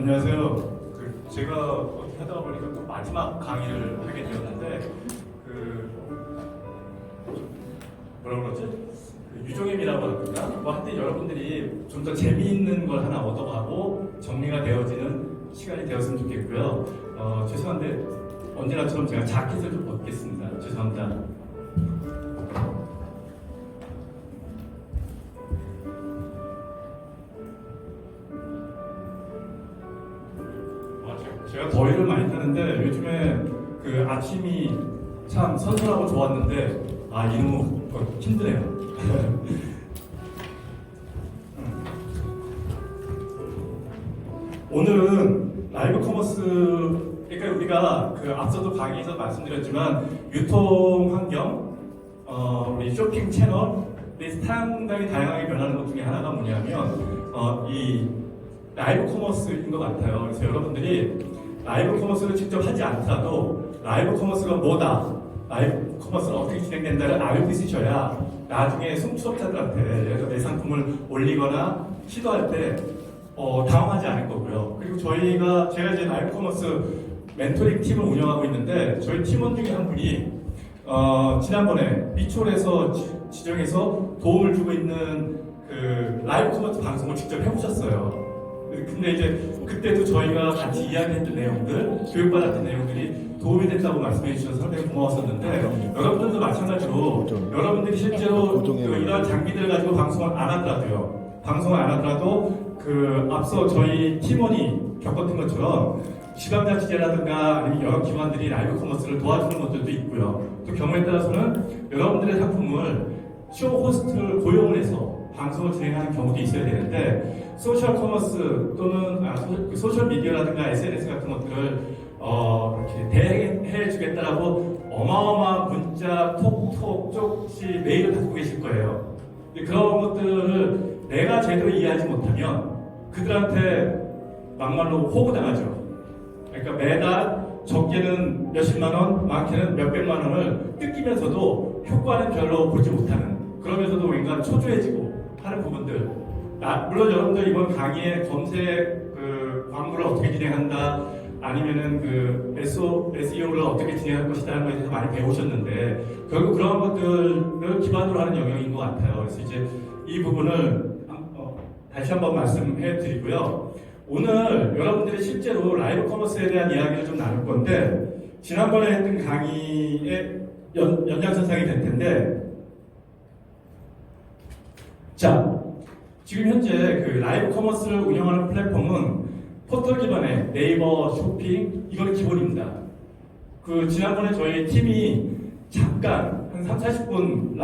안녕하세요. 제가 어떻게 하다가 보니까 또 마지막 강의를 하게 되었는데 뭐라 그러지? 유종임이라고 할까? 뭐 하여튼 여러분들이 좀 더 재미있는 걸 하나 얻어가고 정리가 되어지는 시간이 되었으면 좋겠고요. 죄송한데 언제나처럼 제가 자켓을 좀 벗겠습니다. 죄송합니다. 제가 더위를 많이 타는데 요즘에 아침이 참 선선하고 좋았는데 이놈 힘드네요. 오늘은 라이브 커머스, 그러니까 우리가 앞서도 강의에서 말씀드렸지만 유통 환경, 우리 쇼핑 채널이 상당히 다양하게 변하는 것 중에 하나가 뭐냐면 이 라이브 커머스인 것 같아요. 그래서 여러분들이 라이브 커머스를 직접 하지 않더라도 라이브 커머스가 뭐다, 라이브 커머스가 어떻게 진행된다를 알고 있으셔야 나중에 수업자들한테 예를 들어 내 상품을 올리거나 시도할 때 당황하지 않을 거고요. 그리고 제가 이제 라이브 커머스 멘토링 팀을 운영하고 있는데 저희 팀원 중에 한 분이 지난번에 미촐에서 지정해서 도움을 주고 있는 라이브 커머스 방송을 직접 해보셨어요. 근데 이제 그때도 저희가 같이 이야기했던 내용들, 교육받았던 내용들이 도움이 됐다고 말씀해 주셔서 상당히 고마웠었는데 여러분들도 마찬가지로 여러분들이 실제로 이런 장비들 가지고 방송을 안 하더라도 앞서 저희 팀원이 겪었던 것처럼 지방자치제라든가 아니면 여러 기관들이 라이브 커머스를 도와주는 것들도 있고요. 또 경우에 따라서는 여러분들의 상품을 쇼 호스트를 고용을 해서 방송을 진행하는 경우도 있어야 되는데 소셜 커머스 또는 소셜 미디어라든가 SNS 같은 것들을 이렇게 대행해 주겠다라고 어마어마한 문자, 톡톡, 쪽지, 메일을 받고 계실 거예요. 그런 것들을 내가 제대로 이해하지 못하면 그들한테 막말로 호구당하죠. 그러니까 매달 적게는 몇십만 원, 많게는 몇백만 원을 뜯기면서도 효과는 별로 보지 못하는, 그러면서도 뭔가 초조해지고 하는 부분들. 물론 여러분들 이번 강의에 검색 광고를 어떻게 진행한다, 아니면은 SEO를 어떻게 진행할 것이다 하는 것에 대해서 많이 배우셨는데 결국 그런 것들을 기반으로 하는 영역인 것 같아요. 그래서 이제 이 부분을 다시 한번 말씀해 드리고요. 오늘 여러분들이 실제로 라이브 커머스에 대한 이야기를 좀 나눌 건데 지난번에 했던 강의의 연장선상이 될 텐데, 자, 지금 현재 라이브 커머스를 운영하는 플랫폼은 포털 기반의 네이버, 쇼핑, 이거는 기본입니다. 지난번에 저희 팀이 잠깐 한 30, 40분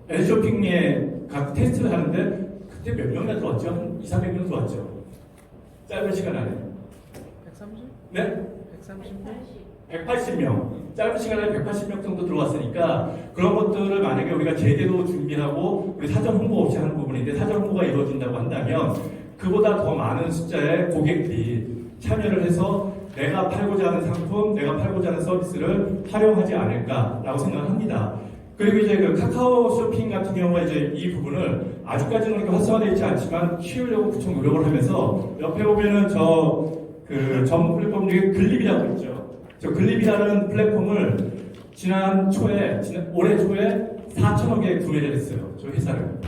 N쇼핑에 가서 테스트를 하는데 그때 몇 명이나 들어왔죠? 한 200~300명 들어왔죠. 짧은 시간 안에. 130? 네? 130명? 180명. 짧은 시간에 180명 정도 들어왔으니까 그런 것들을 만약에 우리가 제대로 준비하고 우리 사전 홍보 없이 하는 부분인데 사전 홍보가 이루어진다고 한다면 그보다 더 많은 숫자의 고객들이 참여를 해서 내가 팔고자 하는 상품, 내가 팔고자 하는 서비스를 활용하지 않을까라고 생각을 합니다. 그리고 이제 카카오 쇼핑 같은 경우에 이제 이 부분을 아직까지는 그렇게 활성화되어 있지 않지만 키우려고 부쩍 노력을 하면서 옆에 보면은 전문 플랫폼 중에 글립이라고 있죠. 저 글립이라는 플랫폼을 올해 초에 4천억에 구매를 했어요. 저 회사를.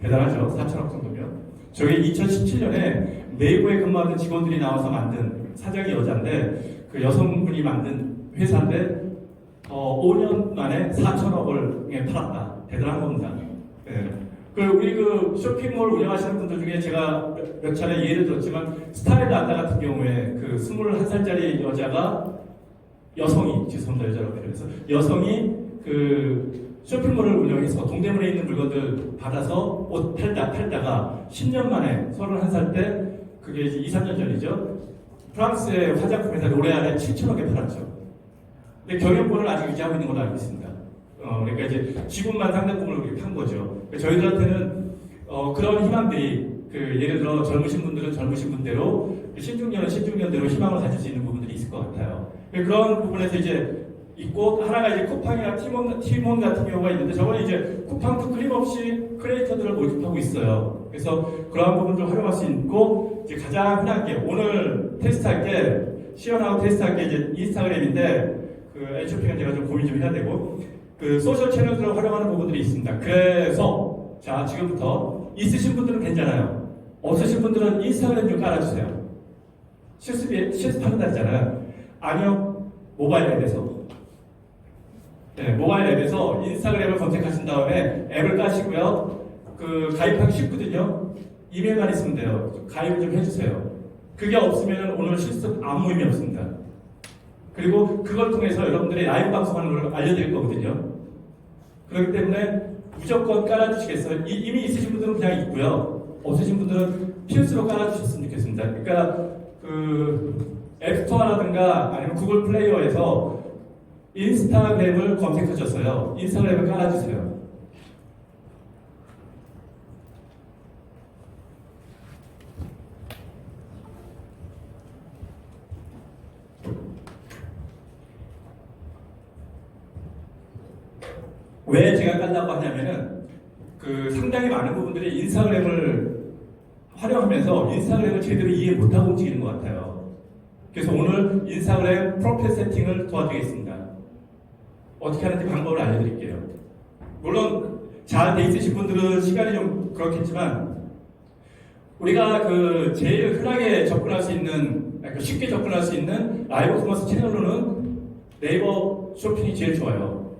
대단하죠. 4천억 정도면. 저게 2017년에 네이버에 근무하던 직원들이 나와서 만든, 사장이 여자인데 그 여성분이 만든 회사인데 5년 만에 4천억을 팔았다. 대단한 겁니다. 네. 우리 쇼핑몰 운영하시는 분들 중에 제가 몇 차례 예를 들었지만 스타일드 안다 같은 경우에 21살짜리 여성이 죄송합니다, 여자라고 그래서 여성이 쇼핑몰을 운영해서 동대문에 있는 물건들 받아서 옷 팔다가 10년 만에 31살 때 그게 이제 2~3년 전이죠. 프랑스의 화장품 회사 로레알에 7천억에 팔았죠. 근데 경영권을 아직 유지하고 있는 걸로 알고 있습니다. 그러니까 이제 지분만 상당금을 우리가 판 거죠. 저희들한테는 그런 희망들이 예를 들어 젊으신 분들은 젊으신 분대로 신중년은 신중년대로 희망을 가질 수 있는 부분들이 있을 것 같아요. 그런 부분에서 이제 있고 하나가 이제 쿠팡이나 티몬 같은 경우가 있는데 저거는 이제 쿠팡도 끊임없이 크리에이터들을 모집하고 있어요. 그래서 그러한 부분을 활용할 수 있고 이제 가장 흔한 게 오늘 테스트할 게 시연하고 테스트할 게 이제 인스타그램인데 그 HOP는 제가 좀 고민 좀 해야 되고 그 소셜 채널들을 활용하는 부분들이 있습니다. 그래서 자 지금부터 있으신 분들은 괜찮아요. 없으신 분들은 인스타그램 좀 깔아주세요. 실습한다 했잖아요. 아니요, 모바일 앱에서. 네, 모바일 앱에서 인스타그램을 검색하신 다음에 앱을 까시고요. 그 가입하기 쉽거든요. 이메일만 있으면 돼요. 가입을 좀 해주세요. 그게 없으면 오늘 실습 아무 의미 없습니다. 그리고 그걸 통해서 여러분들이 라이브 방송하는 걸 알려드릴 거거든요. 그렇기 때문에 무조건 깔아주시겠어요? 이미 있으신 분들은 그냥 있고요. 없으신 분들은 필수로 깔아주셨으면 좋겠습니다. 그러니까 그 앱스토어라든가 아니면 구글 플레이어에서 인스타그램을 검색하셨어요. 인스타그램을 깔아주세요. 왜 제가 깔라고 하냐면은 그 상당히 많은 부분들이 인스타그램을 활용하면서 인스타그램을 제대로 이해 못하고 움직이는 것 같아요. 그래서 오늘 인스타그램 프로필 세팅을 도와드리겠습니다. 어떻게 하는지 방법을 알려드릴게요. 물론 잘 돼 있으신 분들은 시간이 좀 그렇겠지만 우리가 그 제일 흔하게 접근할 수 있는 쉽게 접근할 수 있는 라이브 커머스 채널로는 네이버 쇼핑이 제일 좋아요.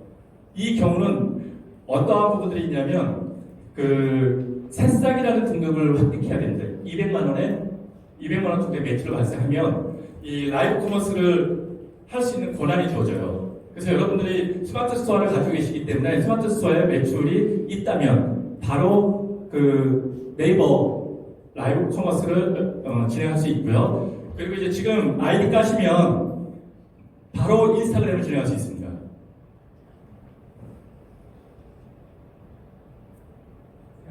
이 경우는 어떠한 부분들이 있냐면 그 새싹이라는 등급을 획득해야 됩니다. 200만 원 정도의 매출을 발생하면 이 라이브 커머스를 할 수 있는 권한이 주어져요. 그래서 여러분들이 스마트 스토어를 가지고 계시기 때문에 스마트 스토어에 매출이 있다면 바로 그 네이버 라이브 커머스를 진행할 수 있고요. 그리고 이제 지금 아이디 까시면 바로 인스타그램을 진행할 수 있습니다.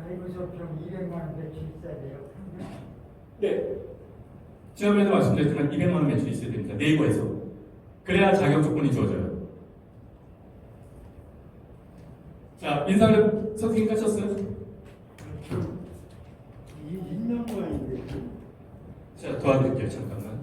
라이브 쇼핑 200만 원 매출 있어야 돼요. 네. 지난번에도 말씀드렸지만 200만 원 매출이 있어야 됩니다. 네이버에서. 그래야 자격 조건이 주어져요. 자, 인스타그램 서팅 까셨어요? 있는 거인데. 자, 도와드릴게요. 잠깐만.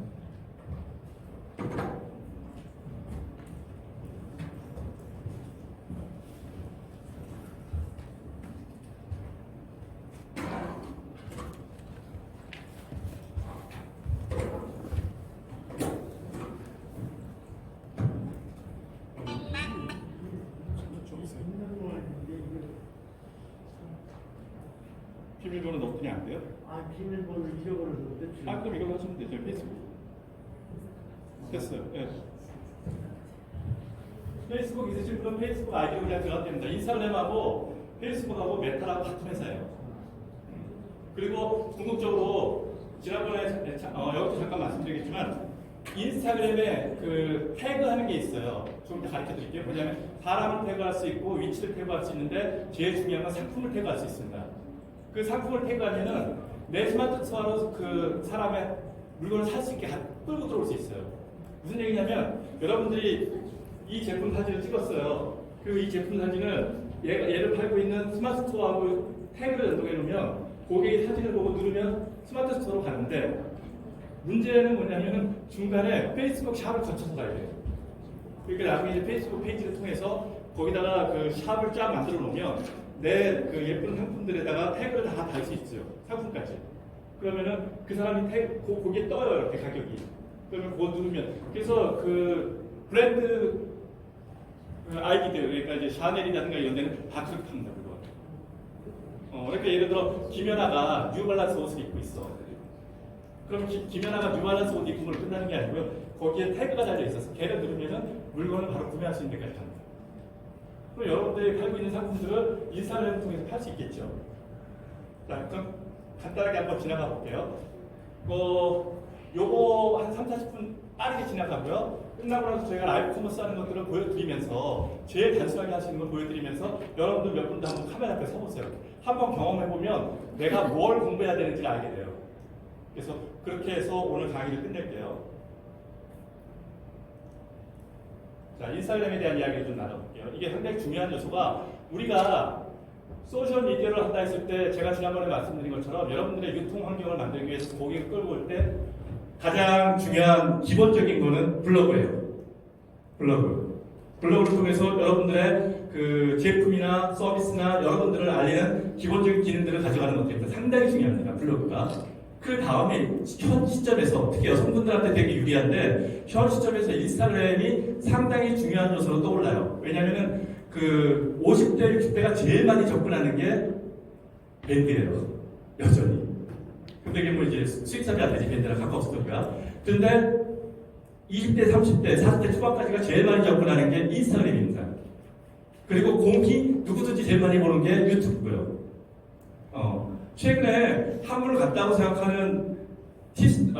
비밀번호 넣더니 안 돼요? 아, 비밀번호 잃어버려서 며칠. 아, 그럼 이걸로 하시면 되죠. 페이스북. 됐어요. 예. 페이스북 있으신 분은 페이스북 아이디로 그냥 들어가도 됩니다. 인스타그램하고 페이스북하고 메타랑 같은 회사예요. 그리고 궁극적으로 지난번에 여기서 잠깐 말씀드리겠지만 인스타그램에 그 태그하는 게 있어요. 좀 가르쳐 드릴게요. 뭐냐면 사람을 태그할 수 있고 위치를 태그할 수 있는데 제일 중요한 건 상품을 태그할 수 있습니다. 그 상품을 태그하면은 내 스마트폰으로 그 사람의 물건을 살 수 있게 끌고 들어올 수 있어요. 무슨 얘기냐면 여러분들이 이 제품 사진을 찍었어요. 그리고 이 제품 사진을 얘를 팔고 있는 스마트 스토어하고 태그를 연동해 놓으면 고객이 사진을 보고 누르면 스마트 스토어로 가는데 문제는 뭐냐면 중간에 페이스북 샵을 거쳐서 가야 돼요. 그러니까 나중에 이제 페이스북 페이지를 통해서 거기다가 그 샵을 쫙 만들어 놓으면 내 그 예쁜 상품들에다가 태그를 다 달 수 있어요. 상품까지. 그러면은 그 사람이 거기에 떠요. 이렇게 가격이. 그러면 그거 누르면. 그래서 그 브랜드 아이디들, 그러니까 이제 샤넬이라든가 이런 데는 다 그렇게 팝니다. 그거. 그러니까 예를 들어 김연아가 뉴발란스 옷을 입고 있어. 그럼 김연아가 뉴발란스 옷 입은 걸로 끝나는 게 아니고요. 거기에 태그가 달려 있어서 걔를 누르면은 물건을 바로 구매할 수 있는 데까지 갑니다. 그럼 여러분들이 팔고 있는 상품들을 인스타그램을 통해서 팔 수 있겠죠. 자, 그럼 간단하게 한번 지나가 볼게요. 요거 한 3, 40분 빠르게 지나가고요. 끝나고 나서 저희가 라이브 커머스 하는 것들을 보여드리면서 제일 단순하게 하시는 걸 보여드리면서 여러분들 몇 분도 한번 카메라 앞에 서보세요. 한번 경험해보면 내가 뭘 공부해야 되는지를 알게 돼요. 그래서 그렇게 해서 오늘 강의를 끝낼게요. 자, 인스타그램에 대한 이야기를 좀 나눠볼게요. 이게 상당히 중요한 요소가 우리가 소셜 미디어를 한다 했을 때 제가 지난번에 말씀드린 것처럼 여러분들의 유통 환경을 만들기 위해서 고객을 끌고 올 때 가장 중요한 기본적인 거는 블로그예요. 블로그를 통해서 여러분들의 그 제품이나 서비스나 여러분들을 알리는 기본적인 기능들을 가져가는 것들입니다. 상당히 중요합니다. 블로그가. 그 다음에 현 시점에서 특히 여성분들한테 되게 유리한데 현 시점에서 인스타그램이 상당히 중요한 요소로 떠올라요. 왜냐하면은 그 50대, 60대가 제일 많이 접근하는 게 밴드예요. 여전히. 근데 이게 뭐 이제 수익사비 안 되지 밴드랑 가까웠으니까. 근데 20대, 30대, 40대 초반까지가 제일 많이 접근하는 게 인스타그램입니다. 그리고 공기 누구든지 제일 많이 보는 게 유튜브고요. 최근에 한물을 갔다고 생각하는 트위터도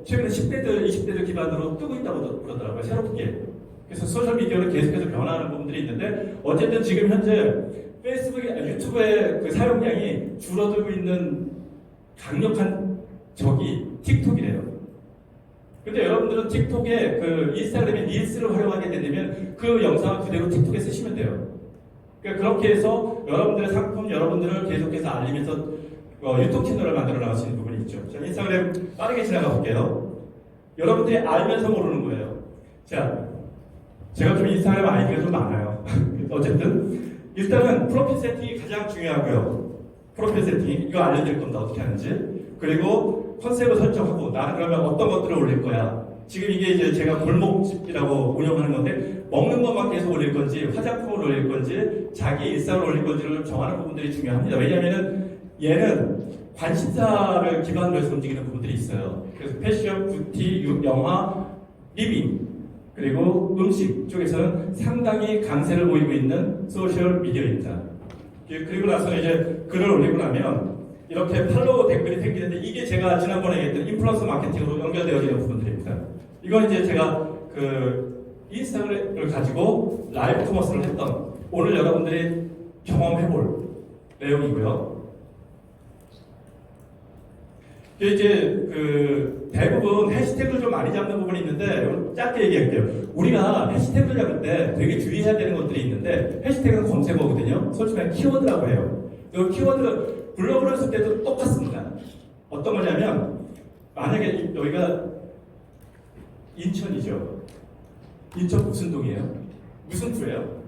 최근에 10대들, 20대들 기반으로 뜨고 있다고 그러더라고요. 새롭게. 그래서 소셜미디어를 계속해서 변화하는 부분들이 있는데 어쨌든 지금 현재 유튜브의 그 사용량이 줄어들고 있는 강력한 적이 틱톡이래요. 근데 여러분들은 틱톡에 그 인스타그램의 릴스를 활용하게 되면 그 영상을 그대로 틱톡에 쓰시면 돼요. 그러니까 그렇게 해서 여러분들의 상품, 여러분들을 계속해서 알리면서 유튜브 채널을 만들어 나갈 수 있는 부분이 있죠. 자, 인스타그램 빠르게 지나가 볼게요. 여러분들이 알면서 모르는 거예요. 자, 제가 좀 인스타그램 아이디가 좀 많아요. 어쨌든 일단은 프로필 세팅이 가장 중요하고요. 프로필 세팅 이거 알려드릴 겁니다. 어떻게 하는지. 그리고 컨셉을 설정하고 나는 그러면 어떤 것들을 올릴 거야. 지금 이게 이제 제가 골목집이라고 운영하는 건데 먹는 것만 계속 올릴 건지 화장품을 올릴 건지 자기 일상을 올릴 건지를 정하는 부분들이 중요합니다. 왜냐하면은 얘는 관심사를 기반으로 해서 움직이는 부분들이 있어요. 그래서 패션, 뷰티, 영화, 리빙 그리고 음식 쪽에서는 상당히 강세를 보이고 있는 소셜 미디어입니다. 그리고 나서 이제 글을 올리고 나면 이렇게 팔로워 댓글이 생기는데 이게 제가 지난번에 얘기했던 인플루언서 마케팅으로 연결되어지는 부분들입니다. 이건 이제 제가 그 인스타그램을 가지고 라이브 커머스를 했던 오늘 여러분들이 경험해볼 내용이고요. 이제 그 대부분 해시태그를 좀 많이 잡는 부분이 있는데 짧게 얘기할게요. 우리가 해시태그를 잡을 때 되게 주의해야 되는 것들이 있는데 해시태그는 검색어거든요. 솔직히 키워드라고 해요. 그 키워드를 블로그를 쓸 때도 똑같습니다. 어떤 거냐면 만약에 여기가 인천이죠. 인천 무슨 동이에요? 무슨 구예요?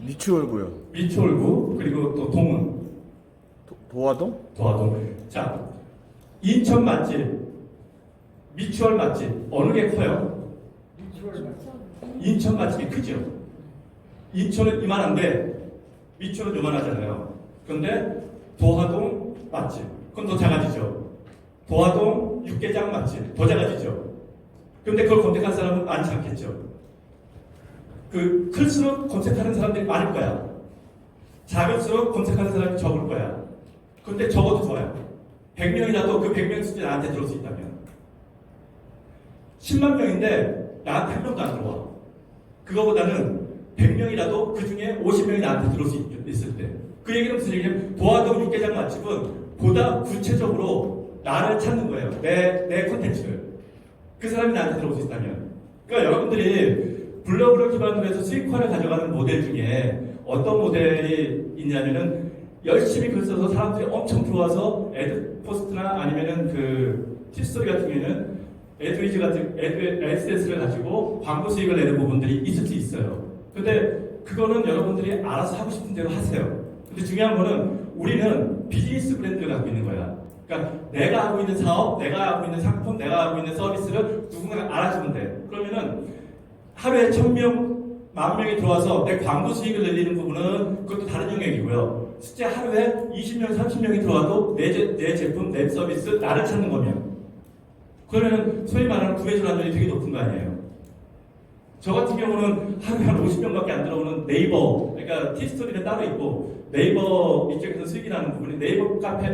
미추홀구요. 미추홀구 그리고 또 동은 도화동? 도화동. 자, 인천 맛집, 미추홀 맛집 어느 게 커요? 인천 맛집이 크죠. 인천은 이만한데 미추홀은 요만하잖아요. 그런데 도화동 맛집 그건 더 작아지죠. 도화동 육개장 맛집 더 작아지죠. 그런데 그걸 검색한 사람은 많지 않겠죠. 그 클수록 검색하는 사람들이 많을 거야. 작을수록 검색하는 사람이 적을 거야. 그런데 적어도 좋아요. 100명이라도 그 100명 수준에 나한테 들어올 수 있다면 10만 명인데 나한테 한 명도 안 들어와. 그거보다는 100명이라도 그 중에 50명이 나한테 들어올 수 있을 때. 그 얘기는 무슨 얘기냐면 도화동 육개장 맛집은 보다 구체적으로 나를 찾는 거예요. 내 콘텐츠를. 그 사람이 나한테 들어올 수 있다면. 그러니까 여러분들이 블로그를 기반으로 해서 수익화를 가져가는 모델 중에 어떤 모델이 있냐면은 열심히 글 써서 사람들이 엄청 들어와서 애드 포스트나 아니면은 그 팁스토리 같은 경우에는 애드위즈 같은 애드센스를 가지고 광고 수익을 내는 부분들이 있을 수 있어요. 근데 그거는 여러분들이 알아서 하고 싶은 대로 하세요. 근데 중요한 거는 우리는 비즈니스 브랜드를 갖고 있는 거야. 그러니까 내가 하고 있는 사업, 내가 하고 있는 상품, 내가 하고 있는 서비스를 누군가가 알아주면 돼. 그러면은 하루에 1000명, 10,000명이 들어와서 내 광고 수익을 내리는 부분은 그것도 다른 영역이고요. 실제 하루에 20명, 30명이 들어와도 내 제품, 내 서비스, 나를 찾는 거면 그러면 소위 말하는 구매전환율이 되게 높은 거 아니에요. 저 같은 경우는 하루에 한 50명밖에 안 들어오는 네이버, 그러니까 티스토리는 따로 있고 네이버 이쪽에서 수익이 나는 부분이 네이버 카페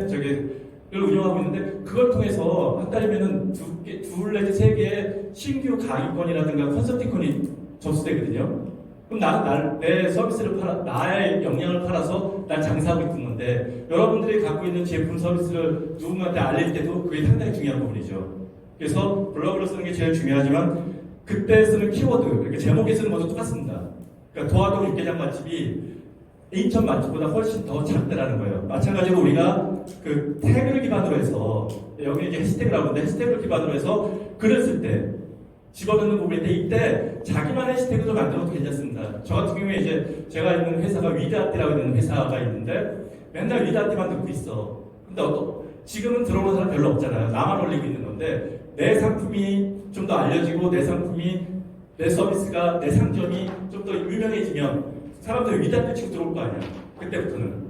를 운영하고 있는데 그걸 통해서 한 달이면은 둘 내지 세 개의 신규 강의권이라든가 컨설팅권이 접수되거든요. 그럼 나는 내 서비스를 나의 역량을 팔아서 난 장사하고 있는 건데 여러분들이 갖고 있는 제품 서비스를 누군가한테 알릴 때도 그게 상당히 중요한 부분이죠. 그래서 블로그를 쓰는 게 제일 중요하지만 그때 쓰는 키워드, 그러니까 제목에 쓰는 것도 똑같습니다. 그러니까 도화동 육개장 맛집이 인천 맛집보다 훨씬 더 작다라는 거예요. 마찬가지로 우리가 그 태그를 기반으로 해서 여기 이제 해시태그라고 하는데 해시태그를 기반으로 해서 글을 쓸 때 집어넣는 부분인데 이때 자기만의 해시태그도 만들어도 괜찮습니다. 저 같은 경우에 이제 제가 있는 회사가 위드아트라고 있는 회사가 있는데 맨날 위드아트만 듣고 있어. 근데 지금은 들어오는 사람 별로 없잖아요. 나만 올리고 있는 건데 내 상품이 좀 더 알려지고 내 상품이 내 서비스가 내 상점이 좀 더 유명해지면 사람들이 위드아트 치고 들어올 거 아니야. 그때부터는.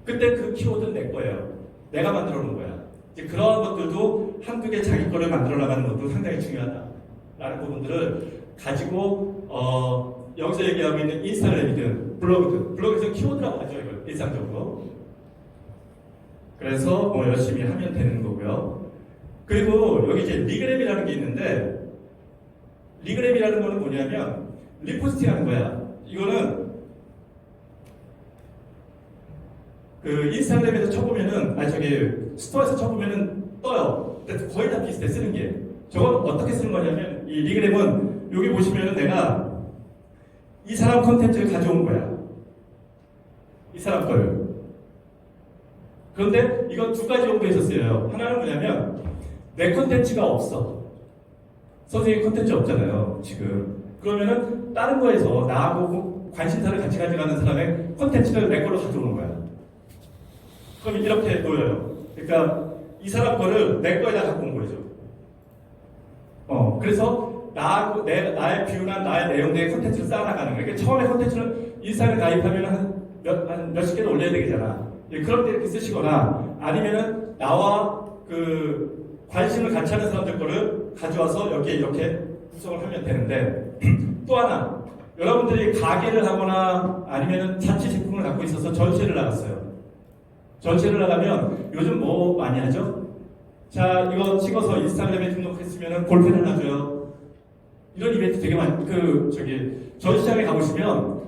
그때 그 키워드는 내 거예요. 내가 만들어 놓은 거야. 이제 그러한 것들도 한두 개 자기 거를 만들어 나가는 것도 상당히 중요하다라는 부분들을 가지고 여기서 얘기하고 있는 인스타그램이든 블로그에서 키워드라고 하죠. 이걸 일상적으로. 그래서 뭐 열심히 하면 되는 거고요. 그리고 여기 이제 리그램이라는 게 있는데 리그램이라는 거는 뭐냐면 리포스팅하는 거야. 이거는 그 인스타그램에서 쳐보면은 스토어에서 쳐보면은 떠요. 근데 거의 다 비슷해 쓰는 게. 저건 어떻게 쓰는 거냐면 이 리그램은 여기 보시면은 내가 이 사람 컨텐츠를 가져온 거야. 이 사람 걸. 그런데 이건 두 가지 정도에서 쓰여요. 하나는 뭐냐면 내 컨텐츠가 없어. 선생님 컨텐츠 없잖아요. 지금. 그러면은 다른 거에서 나하고 관심사를 같이 가져가는 사람의 컨텐츠를 내 걸로 가져오는 거야. 그럼 이렇게 놓여요. 그러니까 이 사람 거를 내 거에다 갖고 온 거죠. 그래서 나의 비운한 나의 내용들의 컨텐츠를 쌓아나가는 거예요. 그러니까 처음에 컨텐츠는 인스타그램 가입하면 한 몇십 개를 올려야 되잖아. 그럴 때 이렇게 쓰시거나 아니면은 나와 그 관심을 같이 하는 사람들 거를 가져와서 여기에 이렇게 구성을 하면 되는데 또 하나 여러분들이 가게를 하거나 아니면은 자체 제품을 갖고 있어서 전시회를 나갔어요. 전시회를 나가면 요즘 뭐 많이 하죠? 자, 이거 찍어서 인스타그램에 등록했으면 볼펜 하나 줘요. 이런 이벤트 되게 많이, 전시장에 가보시면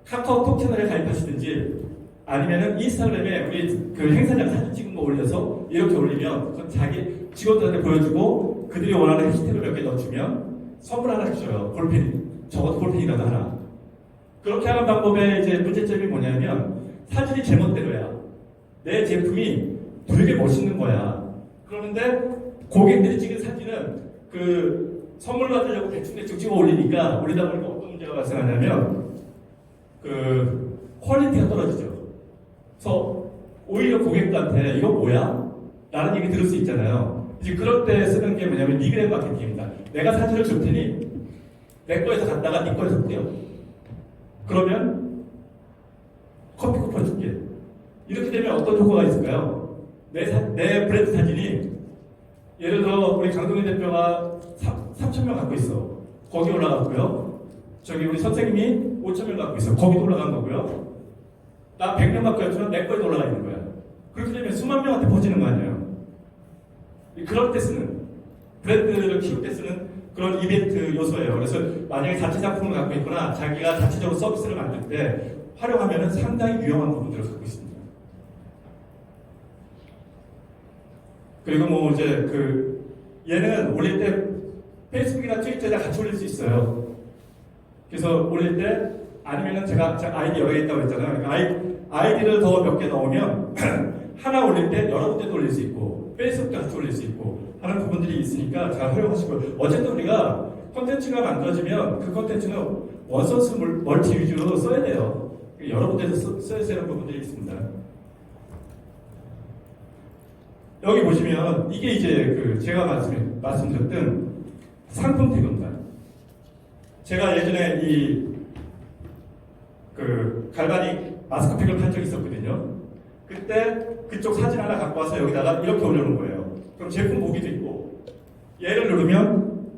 카카오톡 채널에 가입하시든지 아니면은 인스타그램에 우리 그 행사장 사진 찍은 거 올려서 이렇게 올리면 그건 자기 직원들한테 보여주고 그들이 원하는 해시태그 몇 개 넣어주면 선물 하나씩 줘요. 볼펜. 적어도 볼펜이라도 하나. 그렇게 하는 방법의 이제 문제점이 뭐냐면 사진이 제멋대로야. 내 제품이 되게 멋있는 거야. 그러는데 고객들이 찍은 사진은 그 선물 받으려고 대충 찍어 올리다 보니까 어떤 문제가 발생하냐면 그 퀄리티가 떨어지죠. 그래서 오히려 고객들한테 이거 뭐야? 라는 얘기 들을 수 있잖아요. 이제 그럴 때 쓰는 게 뭐냐면 리그램 마케팅입니다. 내가 사진을 줄 테니 내 거에서 갔다가 네 거에서 뿌려. 그러면 커피 쿠폰 줄게. 이렇게 되면 어떤 효과가 있을까요? 내 브랜드 사진이 예를 들어 우리 강동현 대표가 3,000명 갖고 있어. 거기 올라갔고요. 저기 우리 선생님이 5,000명 갖고 있어. 거기도 올라간 거고요. 나 100명 갖고 있으면 내 거에도 올라가 있는 거야. 그렇게 되면 수만 명한테 퍼지는 거 아니에요. 그럴 때 쓰는 브랜드를 키울 때 쓰는 그런 이벤트 요소예요. 그래서 만약에 자체 상품을 갖고 있거나 자기가 자체적으로 서비스를 만들 때 활용하면 상당히 유용한 부분들을 갖고 있습니다. 그리고 뭐 이제 얘는 올릴 때 페이스북이나 트위터에다 같이 올릴 수 있어요. 그래서 올릴 때 아니면은 제가 아이디 여러 개 있다고 했잖아요. 그러니까 아이디를 더 몇 개 넣으면 하나 올릴 때 여러 군데도 올릴 수 있고 페이스북도 같이 올릴 수 있고 하는 부분들이 있으니까 잘 활용하시고요. 어쨌든 우리가 콘텐츠가 만들어지면 그 콘텐츠는 원소스 멀티 위주로 써야 돼요. 여러 군데서 써야 되는 부분들이 있습니다. 여기 보시면 이게 이제 제가 말씀드렸던 상품 태그입니다. 제가 예전에 갈바닉 마스크팩을 판 적이 있었거든요. 그때 그쪽 사진 하나 갖고 와서 여기다가 이렇게 올려놓은 거예요. 그럼 제품 보기도 있고 얘를 누르면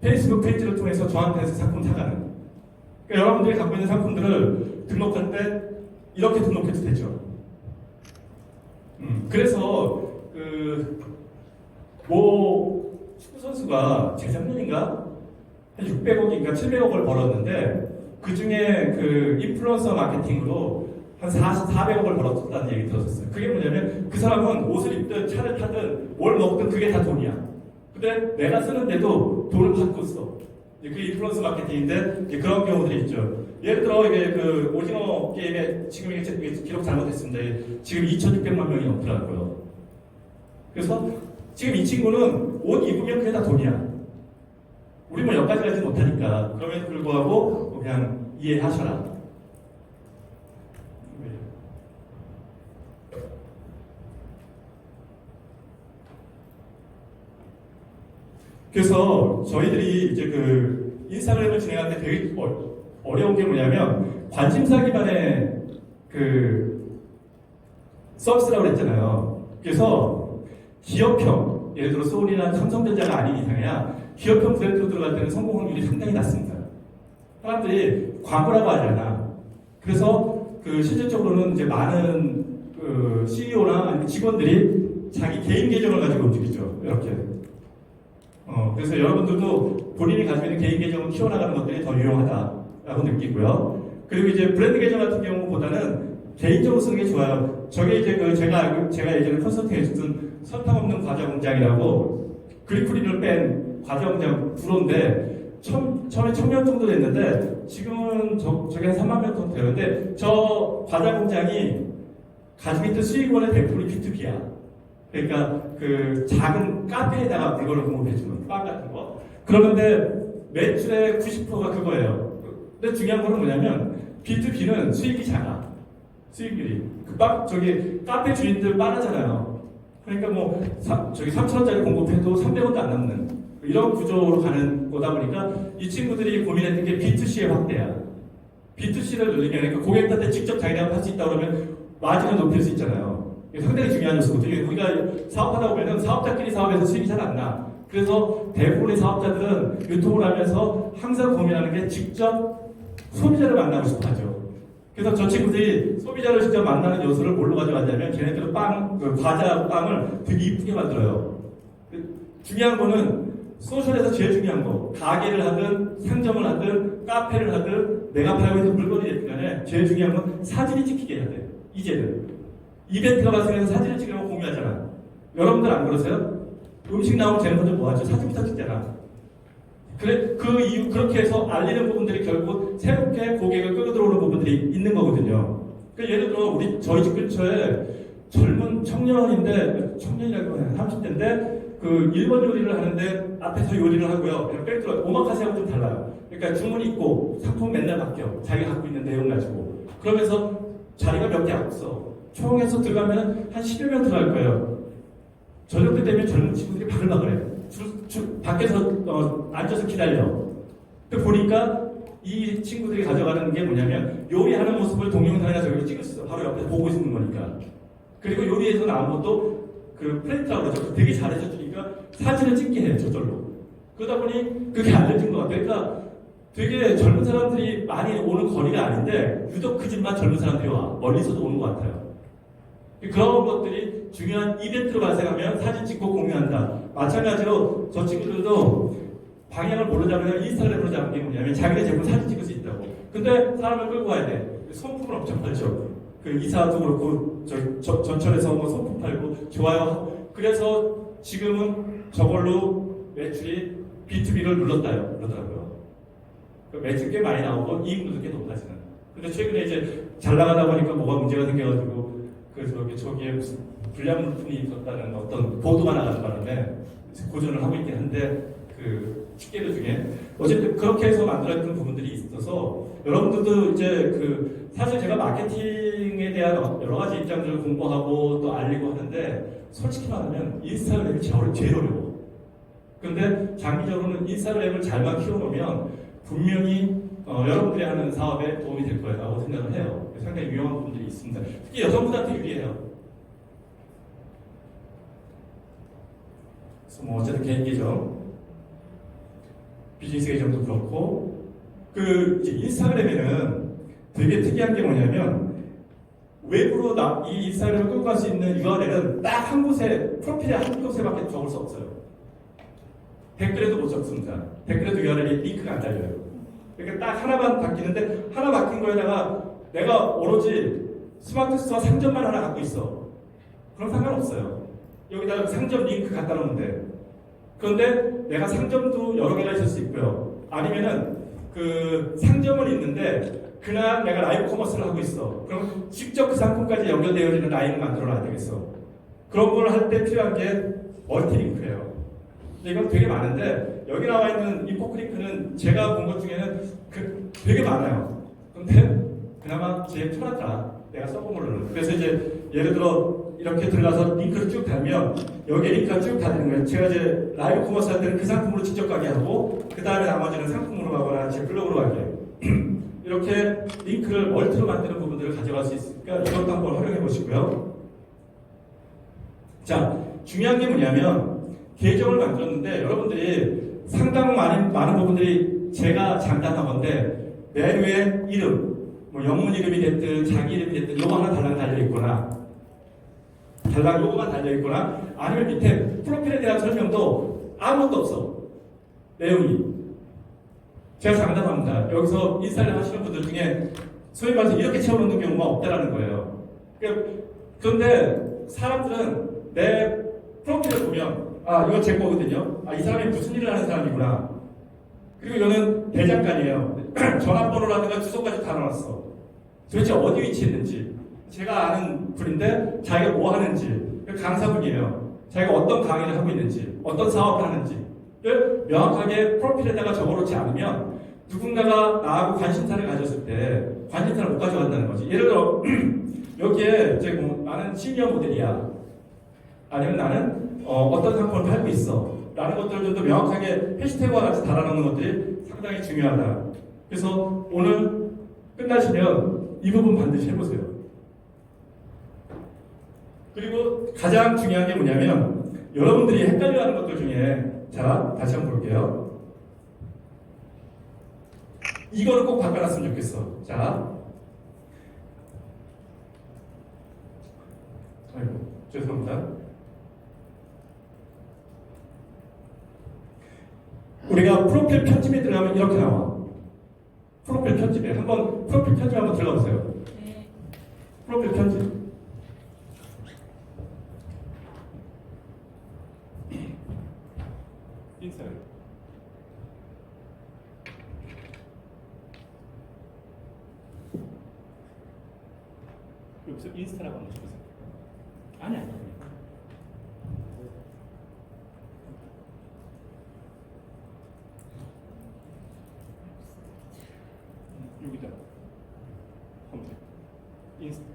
페이스북 페이지를 통해서 저한테서 상품 사가는. 그러니까 여러분들이 갖고 있는 상품들을 등록할 때 이렇게 등록해도 되죠. 그래서 축구 선수가 재작년인가 한 600억인가 700억을 벌었는데 그 중에 인플루언서 마케팅으로 한 400억을 벌었다는 얘기 들었었어요. 그게 뭐냐면 그 사람은 옷을 입든 차를 타든 뭘 먹든 그게 다 돈이야. 근데 내가 쓰는데도 돈을 받고 써. 이제 그게 인플루언서 마케팅인데 이제 그런 경우들이 있죠. 예를 들어 이게 그 오징어 게임에 지금 이게 기록 잘못했습니다. 지금 2,600만 명이 넘더라고요. 그래서 지금 이 친구는 옷 입으면 그게 다 돈이야. 우리 뭐 여기까지 가지 못하니까. 그럼에도 불구하고 그냥 이해하셔라. 그래서 저희들이 이제 그 인스타그램을 진행할 때 되게 어려운 게 뭐냐면 관심사 기반의 그 서비스라고 그랬잖아요. 그래서 기업형, 예를 들어 소니나 삼성전자가 아닌 이상이야 기업형 브랜드로 들어갈 때는 성공 확률이 상당히 낮습니다. 사람들이 광고라고 하잖아. 그래서 그 실질적으로는 이제 많은 그 CEO나 아니면 직원들이 자기 개인 계정을 가지고 움직이죠. 이렇게. 그래서 여러분들도 본인이 가지고 있는 개인 계정을 키워나가는 것들이 더 유용하다라고 느끼고요. 그리고 이제 브랜드 계정 같은 경우보다는 개인적으로 쓰는 게 좋아요. 저게 이제 그 제가 예전에 컨설팅 했었던 설탕 없는 과자 공장이라고 글리코린을 뺀 과자 공장 브로인데 처음에 1,000명 정도 됐는데 지금은 저게 한 3만 명 정도 되는데 저 과자 공장이 가지고 있던 수익원의 100%이 B2B야. 그러니까 그 작은 카페에다가 물건을 공급해주는 빵 같은 거. 그러는데 매출의 90%가 그거예요. 근데 중요한 거는 뭐냐면 B2B는 수익이 작아. 수익률이. 저기 카페 주인들 빠르잖아요. 그러니까 뭐 저기 3,000원짜리 공급해도 300원도 안 남는 이런 구조로 가는 거다 보니까 이 친구들이 고민했던 게 B2C의 확대야. B2C를 늘리면 그러니까 고객한테 직접 자기네가 팔 수 있다 그러면 마진을 높일 수 있잖아요. 상당히 중요한 요소거든요. 우리가 사업하다 보면은 사업자끼리 사업해서 수익이 잘 안 나. 그래서 대부분의 사업자들은 유통을 하면서 항상 고민하는 게 직접 소비자를 만나고 싶어 하죠. 그래서 저 친구들이 소비자를 직접 만나는 요소를 뭘로 가져갔냐면 걔네들은 과자 빵을 되게 이쁘게 만들어요. 중요한 거는 소셜에서 제일 중요한 거. 가게를 하든 상점을 하든 카페를 하든 내가 팔고 있는 물건이 됐든 간에 제일 중요한 건 사진이 찍히게 해야 돼. 이제는. 이벤트가 발생해서 사진을 찍으려고 공유하잖아. 여러분들 안 그러세요? 음식 나오면 제일 먼저 뭐 하죠? 사진부터 찍잖아. 그래, 그 이유, 그렇게 해서 알리는 부분들이 결국 새롭게 고객을 끌고 들어오는 부분들이 있는 거거든요. 그러니까 예를 들어, 저희 집 근처에 젊은 청년이라고 해요. 30대인데, 그 일본 요리를 하는데 앞에서 요리를 하고요. 백드로 오마카세하고 좀 달라요. 그러니까 주문이 있고 상품 맨날 바뀌어. 자기가 갖고 있는 내용 가지고. 그러면서 자리가 몇 개 없어. 총에서 들어가면 한 10여 명 들어갈 거예요. 저녁 때 되면 젊은 친구들이 바글바글해요. 밖에서 앉아서 기다려. 보니까 이 친구들이 가져가는 게 뭐냐면 요리하는 모습을 동영상이나 저기로 찍었어. 바로 옆에서 보고 있는 거니까. 그리고 요리에서 나온 것도 그 프린트라고 그러죠. 되게 잘해서 주니까 사진을 찍게 해요. 저절로. 그러다 보니 그게 알려진 것 같아요. 그러니까 되게 젊은 사람들이 많이 오는 거리가 아닌데 유독 그 집만 젊은 사람들이 와. 멀리서도 오는 것 같아요. 그런 것들이 중요한 이벤트로 발생하면 사진 찍고 공유한다. 마찬가지로 저 친구들도 방향을 모르자면 인스타그램으로 잡은 게 뭐냐면 자기네 제품 사진 찍을 수 있다고. 근데 사람을 끌고 와야 돼. 손품을 엄청 팔죠. 그 이사도 그렇고 전철에서 뭐 손품 팔고 좋아요. 그래서 지금은 저걸로 매출이 B2B를 눌렀다요. 그러더라고요. 그 매출 꽤 많이 나오고 이익률도 꽤 높아지는. 근데 최근에 이제 잘 나가다 보니까 뭐가 문제가 생겨가지고 그래서 저기에 무슨 불량 물품이 있었다는 어떤 보도가 나가는 바람에 고전을 하고 있긴 한데 그 식계들 중에 어쨌든 그렇게 해서 만들어진 부분들이 있어서 여러분들도 이제 그 사실 제가 마케팅에 대한 여러 가지 입장들을 공부하고 또 알리고 하는데 솔직히 말하면 인스타그램이 제일 어려워. 근데 장기적으로는 인스타그램을 잘만 키워놓으면 분명히 여러분들이 하는 사업에 도움이 될 거라고 생각을 해요. 상당히 유용한 부분들이 있습니다. 특히 여성분한테 유리해요. 그래서 뭐 어쨌든 개인 계정, 비즈니스 계정도 그렇고 그 이제 인스타그램에는 되게 특이한 게 뭐냐면 외부로 이 인스타그램을 끌고 갈 수 있는 URL은 딱 한 곳에 프로필에 한 곳에밖에 적을 수 없어요. 댓글에도 못 적습니다. 댓글에도 URL이 링크가 안 달려요. 그러니까 딱 하나만 바뀌는데 하나 바뀐 거에다가 내가 오로지 스마트 스토어 상점만 하나 갖고 있어. 그럼 상관없어요. 여기다가 상점 링크 갖다 놓으면 돼. 그런데 내가 상점도 여러 개가 있을 수 있고요. 아니면은 그 상점은 있는데 그날 내가 라이브 커머스를 하고 있어. 그럼 직접 그 상품까지 연결되어 있는 라인을 만들어 놔야 되겠어. 그런 걸 할 때 필요한 게 멀티링크예요. 근데 이건 되게 많은데 여기 나와 있는 인포크링크는 제가 본 것 중에는 되게 많아요. 근데 그나마 제일 편하더라. 내가 써본 걸로는. 그래서 이제 예를 들어 이렇게 들어가서 링크를 쭉 달면 여기에 링크가 쭉 달리는 거예요. 제가 이제 라이브 커머스 할 때는 그 상품으로 직접 가게 하고 그 다음에 나머지는 상품으로 가거나 제 블로그로 가게 이렇게 링크를 멀티로 만드는 부분들을 가져갈 수 있으니까 이것도 한번 활용해 보시고요. 자, 중요한 게 뭐냐면 계정을 만들었는데 여러분들이 상당 많은 부분들이 제가 장담하건데 맨 위에 이름, 뭐 영문 이름이 됐든 자기 이름이 됐든 요거 하나 달랑 달려있거나 달랑 요거만 달려있거나 아니면 밑에 프로필에 대한 설명도 아무것도 없어. 내용이. 제가 장담합니다. 여기서 인스타를 하시는 분들 중에 소위 말해서 이렇게 채워놓는 경우가 없다라는 거예요. 그런데 사람들은 내 프로필을 보면 아 이거 제 거거든요. 아 이 사람이 무슨 일을 하는 사람이구나. 그리고 이거는 대장간이에요. 전화번호라든가 주소까지 다 넣어놨어. 도대체 어디 위치했는지 제가 아는 분인데 자기가 뭐 하는지 강사분이에요. 자기가 어떤 강의를 하고 있는지 어떤 사업을 하는지를 명확하게 프로필에다가 적어놓지 않으면 누군가가 나하고 관심사를 가졌을 때 관심사를 못 가져간다는 거지. 예를 들어 여기에 이제 뭐 나는 시니어 모델이야. 아니면 나는 어떤 상품을 팔고 있어. 라는 것들을 좀 더 명확하게 해시태그와 같이 달아놓는 것들이 상당히 중요하다. 그래서 오늘 끝나시면 이 부분 반드시 해보세요. 그리고 가장 중요한 게 뭐냐면 여러분들이 헷갈려하는 것들 중에 자 다시 한번 볼게요. 이거를 꼭 바꿔놨으면 좋겠어. 자, 아이고 죄송합니다. 우리가 프로필 편집에 들어가면 이렇게 나와. 프로필 편집에 한번 프로필 편집 한번 들어가 보세요. 네. 프로필 편집. 인사. 여기서 인스타라고 한번 쳐보세요. 아니. 여기다 검색. 인스타.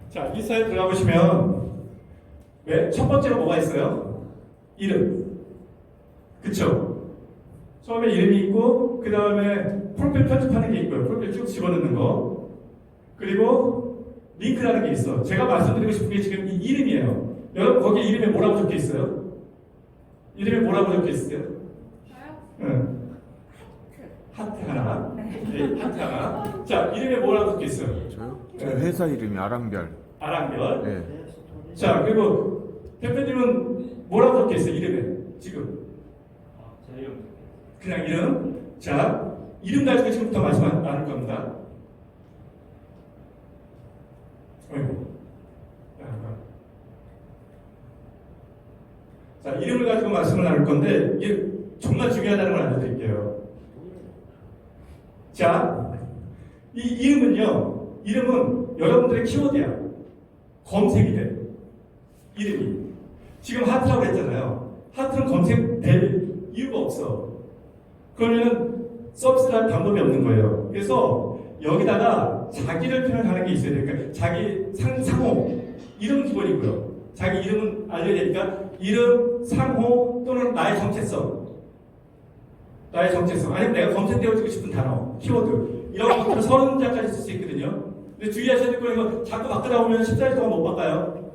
자, 인스타에 들어가 보시면 첫 번째로 뭐가 있어요? 이름. 그쵸? 처음에 이름이 있고 그 다음에 프로필 편집하는 게 있고요. 프로필 쭉 집어넣는 거. 그리고 링크라는 게 있어. 제가 말씀드리고 싶은 게 지금 이 이름이에요. 여러분 거기에 이름에 뭐라고 적혀 있어요? 이름에 뭐라고 적혀 있어요? 응. 하트 하나. 네, 하트 하나. 자, 이름에 뭐라고 적혀 있어요? 저요? 제 회사 이름이 아랑별. 아랑별. 네. 자, 그리고 대표님은 뭐라고 적혀 있어요? 이름에 지금. 제 이름. 그냥 이름. 자, 이름 가지고 지금부터 말씀 나눌 겁니다. 어이구. 자, 이름을 가지고 말씀을 나눌 건데 이게 정말 중요하다는 걸 알려드릴게요. 자, 이 이름은 여러분들의 키워드야. 검색이 돼. 이름이. 지금 하트라고 했잖아요. 하트는 검색될 이유가 없어. 그러면은 서비스를 할 방법이 없는 거예요. 그래서 여기다가 자기를 표현하는 게 있어야 되니까 자기 상호, 이름 기본이고요. 자기 이름은 알려야 되니까 이름, 상호 또는 나의 정체성. 아니면 내가 검색되어주고 싶은 단어, 키워드 이런 것들을 30자까지 쓸 수 있거든요. 근데 주의하셔야 될 거는 이거 자꾸 바꾸다 보면 14일 동안 못 바꿔요.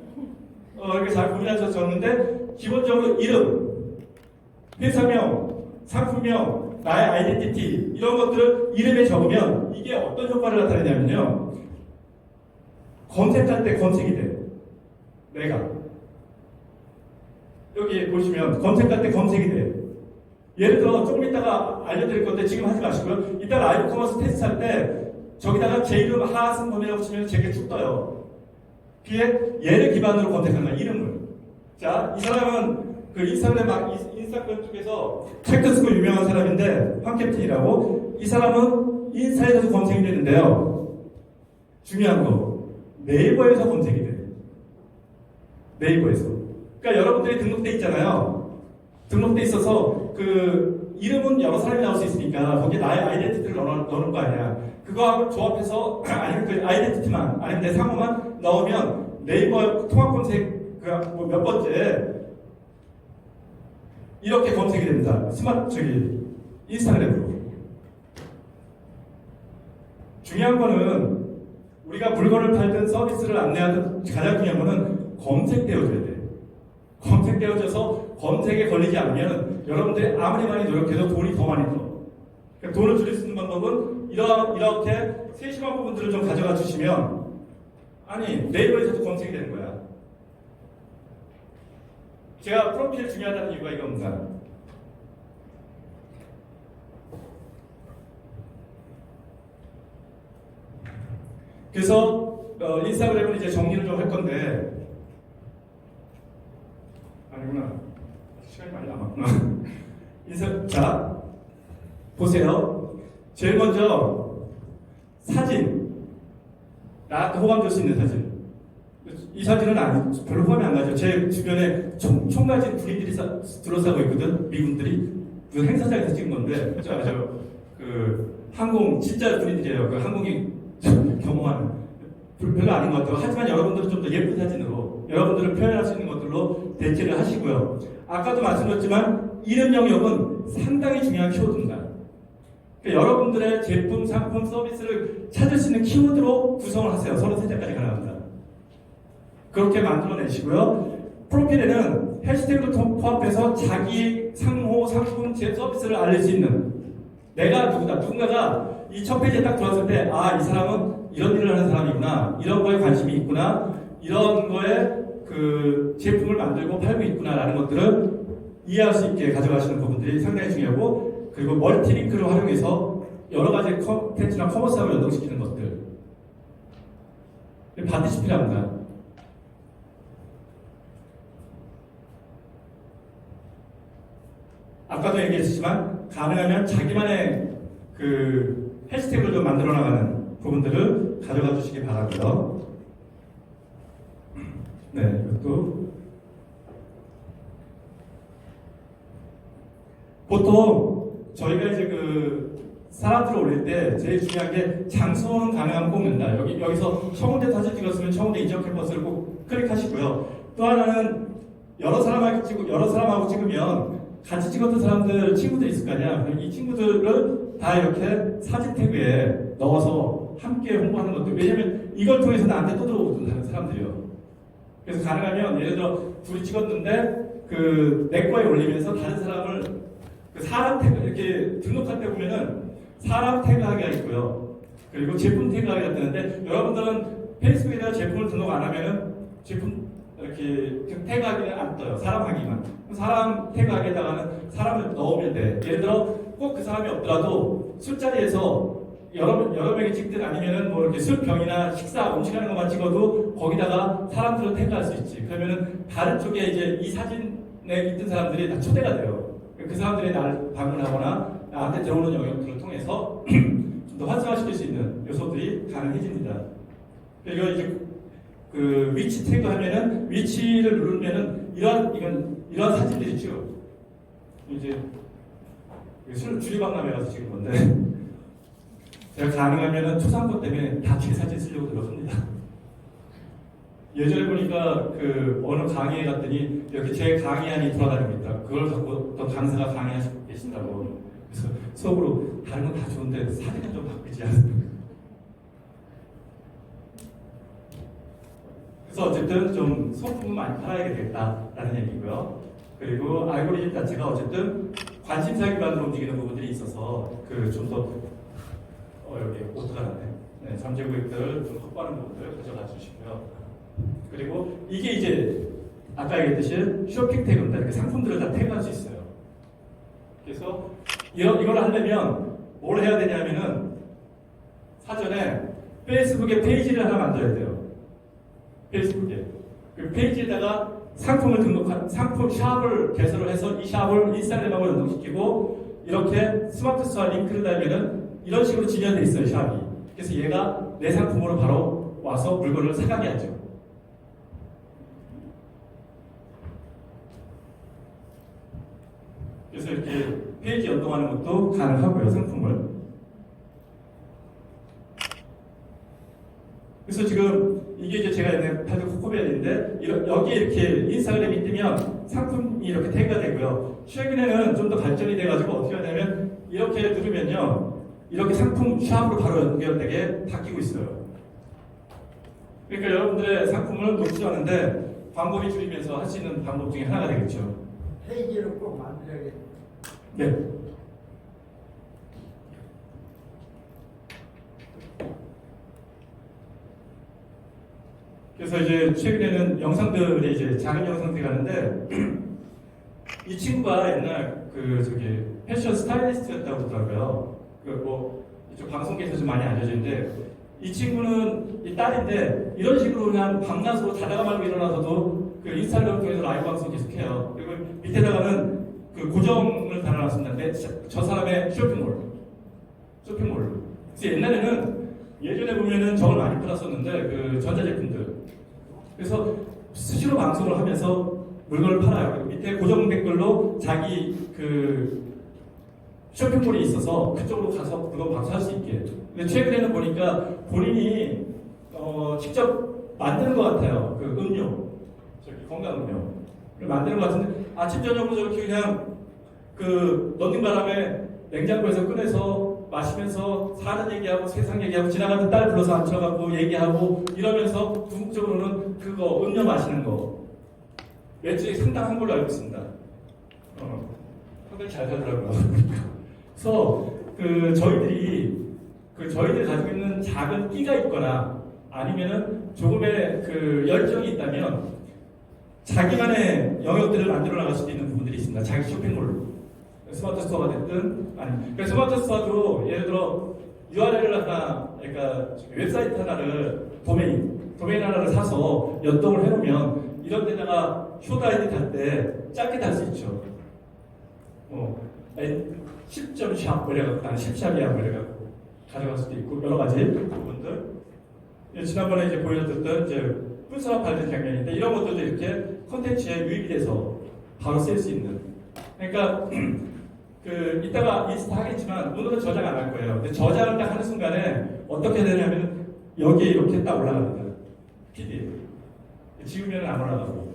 이렇게 잘 고민하셔서 적는데 기본적으로 이름, 회사명, 상품명, 나의 아이덴티티 이런 것들을 이름에 적으면 이게 어떤 효과를 나타내냐면요. 검색할 때 검색이 돼. 내가. 여기 보시면 검색할 때 검색이 돼. 예를 들어 조금 이따가 알려드릴 건데 지금 하지 마시고요. 이따 라이브 커머스 테스트 할 때 저기다가 제 이름 하승범이라고 치면 제게 쭉 떠요. 뒤에 얘를 기반으로 검색하는 거야. 이름을. 자, 이 사람은 그 인스타그램 쪽에서 책도 쓰고 유명한 사람인데 황캡틴이라고. 이 사람은 인스타에서도 검색이 되는데요. 중요한 거 네이버에서 검색이 돼. 네이버에서. 그러니까 여러분들이 등록돼 있잖아요. 등록돼 있어서 그 이름은 여러 사람이 나올 수 있으니까 거기에 나의 아이덴티티를 넣을 거 아니야. 그거하고 조합해서 아니면 그 아이덴티티만 아니면 내 상호만 넣으면 네이버 통합 검색 몇 번째 이렇게 검색이 됩니다. 인스타그램으로. 중요한 거는 우리가 물건을 팔든 서비스를 안내하든 가장 중요한 거는 검색되어줘야 돼. 검색되어져서 검색에 걸리지 않으면 여러분들이 아무리 많이 노력해도 돈이 더 많이 들어. 그러니까 돈을 줄일 수 있는 방법은 이렇게 세심한 부분들을 좀 가져가 주시면 아니 네이버에서도 검색이 되는 거야. 제가 프로필이 중요하다는 이유가 이겁니다. 그래서 인스타그램을 이제 정리를 좀 할 건데 아니구나. 시간이 많이 남았구나. 자, 보세요. 제일 먼저 사진. 나한테 호감 줄 수 있는 사진. 이 사진은 별로 호감이 안 가죠. 제 주변에 총 가진 군인들이 둘러싸고 있거든. 미군들이. 그 행사장에서 찍은 건데, 그 항공 진짜 군인들이에요. 그 항공이 경호하는. 별로 아닌 것 같아요. 하지만 여러분들은 좀 더 예쁜 사진으로 여러분들을 표현할 수 있는 것들로 대체를 하시고요. 아까도 말씀드렸지만 이름 영역은 상당히 중요한 키워드입니다. 그러니까 여러분들의 제품, 상품, 서비스를 찾을 수 있는 키워드로 구성을 하세요. 33자까지 가능합니다. 그렇게 만들어내시고요. 프로필에는 해시태그를 포함해서 자기 상호, 상품, 제 서비스를 알릴 수 있는 내가 누구다. 누군가가 이 첫 페이지에 딱 들어왔을 때 이 사람은 이런 일을 하는 사람이구나. 이런 거에 관심이 있구나. 이런 거에 그 제품을 만들고 팔고 있구나라는 것들을 이해할 수 있게 가져가시는 부분들이 상당히 중요하고 그리고 멀티링크를 활용해서 여러 가지 컨텐츠나 커머스하고 연동시키는 것들 반드시 필요합니다. 아까도 얘기했지만 가능하면 자기만의 그 해시태그를 좀 만들어 나가는 부분들을 가져가 주시기 바라고요. 네, 이것도 보통 저희가 이제 그 사람들을 올릴 때 제일 중요한 게 장소는 가능하면 꼭 넣는다. 여기서 청운대 사진 찍었으면 청운대 인적 캠퍼스를 꼭 클릭하시고요. 또 하나는 여러 사람하고 찍으면 같이 찍었던 사람들 친구들 있을 거 아니야. 그럼 이 친구들을 다 이렇게 사진 태그에 넣어서 함께 홍보하는 것도 왜냐면 이걸 통해서 나한테 또 들어오는 사람들이요. 그래서 가능하면 예를 들어 둘이 찍었는데 그 내 거에 올리면서 다른 사람을 그 사람 태그 이렇게 등록할 때 보면은 사람 태그하기가 있고요. 그리고 제품 태그하기가 뜨는데 여러분들은 페이스북에다가 제품을 등록 안 하면은 제품 이렇게 태그하기는 안 떠요. 사람 하기만. 사람 태그하기에다가는 사람을 넣으면 돼. 예를 들어 꼭 그 사람이 없더라도 술자리에서 여러 명이 찍든 아니면은 뭐 이렇게 술병이나 식사 음식하는 것만 찍어도 거기다가 사람들을 태그할 수 있지. 그러면은 다른 쪽에 이제 이 사진에 있던 사람들이 다 초대가 돼요. 그 사람들이 나를 방문하거나 나한테 들어오는 영역들을 통해서 좀 더 활성화시킬 수 있는 요소들이 가능해집니다. 이거 이제 그 위치 태그 하면은 위치를 누르면은 이런 사진들이 찍어. 이제 술 주류박람회 가서 찍은 건데 제가 가능하면은 초상권 때문에 다 제 사진 쓰려고 들어갑니다. 예전에 보니까 그 어느 강의에 갔더니 이렇게 제 강의안이 돌아다닙니다. 그걸 갖고 또 강사가 강의하시고 계신다고. 그래서 속으로 다른 건 다 좋은데 사진은 좀 바꾸지 않습니까? 그래서 어쨌든 좀 소품을 많이 팔아야 되겠다라는 얘기고요. 그리고 알고리즘 자체가 어쨌든 관심사 기반으로 움직이는 부분들이 있어서 그 좀 더 여기 오타가 나네. 네, 잠재고객들 좀 확보하는 부분들 가져가 주시고요. 그리고 이게 이제 아까 얘기했듯이 쇼핑 태그입니다. 이렇게 상품들을 다 태그할 수 있어요. 그래서 이걸 하려면 뭘 해야 되냐면은 사전에 페이스북에 페이지를 하나 만들어야 돼요. 페이스북에. 그 페이지에다가 상품을 등록한 상품 샵을 개설을 해서 이 샵을 인스타그램하고 연동시키고 이렇게 스마트 스토어 링크를 달면은 이런 식으로 진열돼 있어요, 샵이. 그래서 얘가 내 상품으로 바로 와서 물건을 사가게 하죠. 그래서 이렇게 페이지 연동하는 것도 가능하고요, 상품을. 그래서 지금 이게 이제 제가 있는 팔도 코코벨인데 여기에 이렇게 인스타그램이 뜨면 상품이 이렇게 태그가 되고요. 최근에는 좀 더 발전이 돼가지고 어떻게 하냐면 이렇게 누르면요, 이렇게 상품 샵으로 바로 연결되게 바뀌고 있어요. 그러니까 여러분들의 상품을 노출하는데 광고비 줄이면서 할 수 있는 방법 중에 하나가 되겠죠. 페이지를 꼭 만들어야겠다. 네. 그래서 이제 최근에는 영상들이 이제 작은 영상들이 가는데 이 친구가 옛날 패션 스타일리스트였다고 그러더라고요. 이쪽 방송계에서 좀 많이 알려져 있는데 이 친구는 이 딸인데 이런 식으로 그냥 밤낮으로 자다가 말고 일어나서도 그 인스타그램 통해서 라이브 방송 계속해요. 그리고 밑에다가는 그 고정을 달아놨습니다. 근데 저 사람의 쇼핑몰. 그래서 예전에 보면은 저걸 많이 팔았었는데 그 전자제품들. 그래서 수시로 방송을 하면서 물건을 팔아요. 밑에 고정 댓글로 자기 그 쇼핑몰이 있어서 그쪽으로 가서 물건 방송할 수 있게. 근데 최근에는 보니까 본인이 직접 만드는 것 같아요. 그 음료, 건강 음료를 만드는 것 같은데 아침 저녁으로 저렇게 그냥 그 넣는 바람에 냉장고에서 꺼내서 마시면서 사는 얘기하고 세상 얘기하고 지나가는 딸 불러서 앉혀갖고 얘기하고 이러면서 궁극적으로는 그거 음료 마시는 거 매출이 상당한 걸로 알고 있습니다. 상당히 잘 살더라고요. 그래서 저희들이 가지고 있는 작은 끼가 있거나 아니면은 조금의 그 열정이 있다면 자기만의 영역들을 만들어 나갈 수도 있는 부분들이 있습니다. 자기 쇼핑몰로. 스마트 스토어가 됐든 그러니까 스마트 스토어도 예를 들어 URL을 하나, 그러니까 웹사이트 하나를 도메인 하나를 사서 연동을 해놓으면 이런 데다가 쇼드 아이디 달 때 짧게 달 수 있죠. 10.샵 이래갖고 나는 10샵이야 이래갖고 가져갈 수도 있고 여러 가지 부분들. 지난번에 이제 보여줬던 이제 뿔소라 팔던 장면인데 이런 것들도 이렇게 컨텐츠에 유입이 돼서 바로 쓸 수 있는. 그러니까 이따가 인스타 하겠지만 오늘은 저장 안 할 거예요. 근데 저장을 딱 하는 순간에 어떻게 되냐면 여기에 이렇게 딱 올라갑니다. PDF. 지우면 안 올라가고.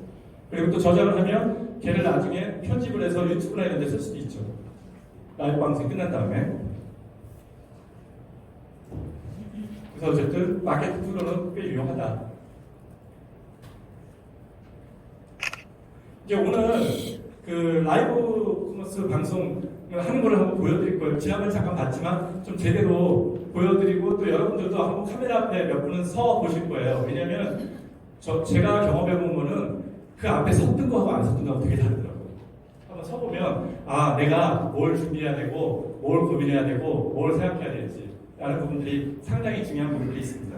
그리고 또 저장을 하면 걔를 나중에 편집을 해서 유튜브나 이런 데 쓸 수도 있죠. 라이브 방송이 끝난 다음에. 그래서 어쨌든 마케팅 툴로는 꽤 유용하다. 이제 오늘 그 라이브 커머스 방송을 하는 걸 한번 보여드릴 거예요. 지난번에 잠깐 봤지만 좀 제대로 보여드리고 또 여러분들도 한번 카메라 앞에 몇 분은 서 보실 거예요. 왜냐면 제가 경험해본 거는 그 앞에 섰던 거하고 안 섰던 거하고 되게 다르더라고요. 한번 서보면 내가 뭘 준비해야 되고 뭘 고민해야 되고 뭘 생각해야 될지 라는 부분들이 상당히 중요한 부분들이 있습니다.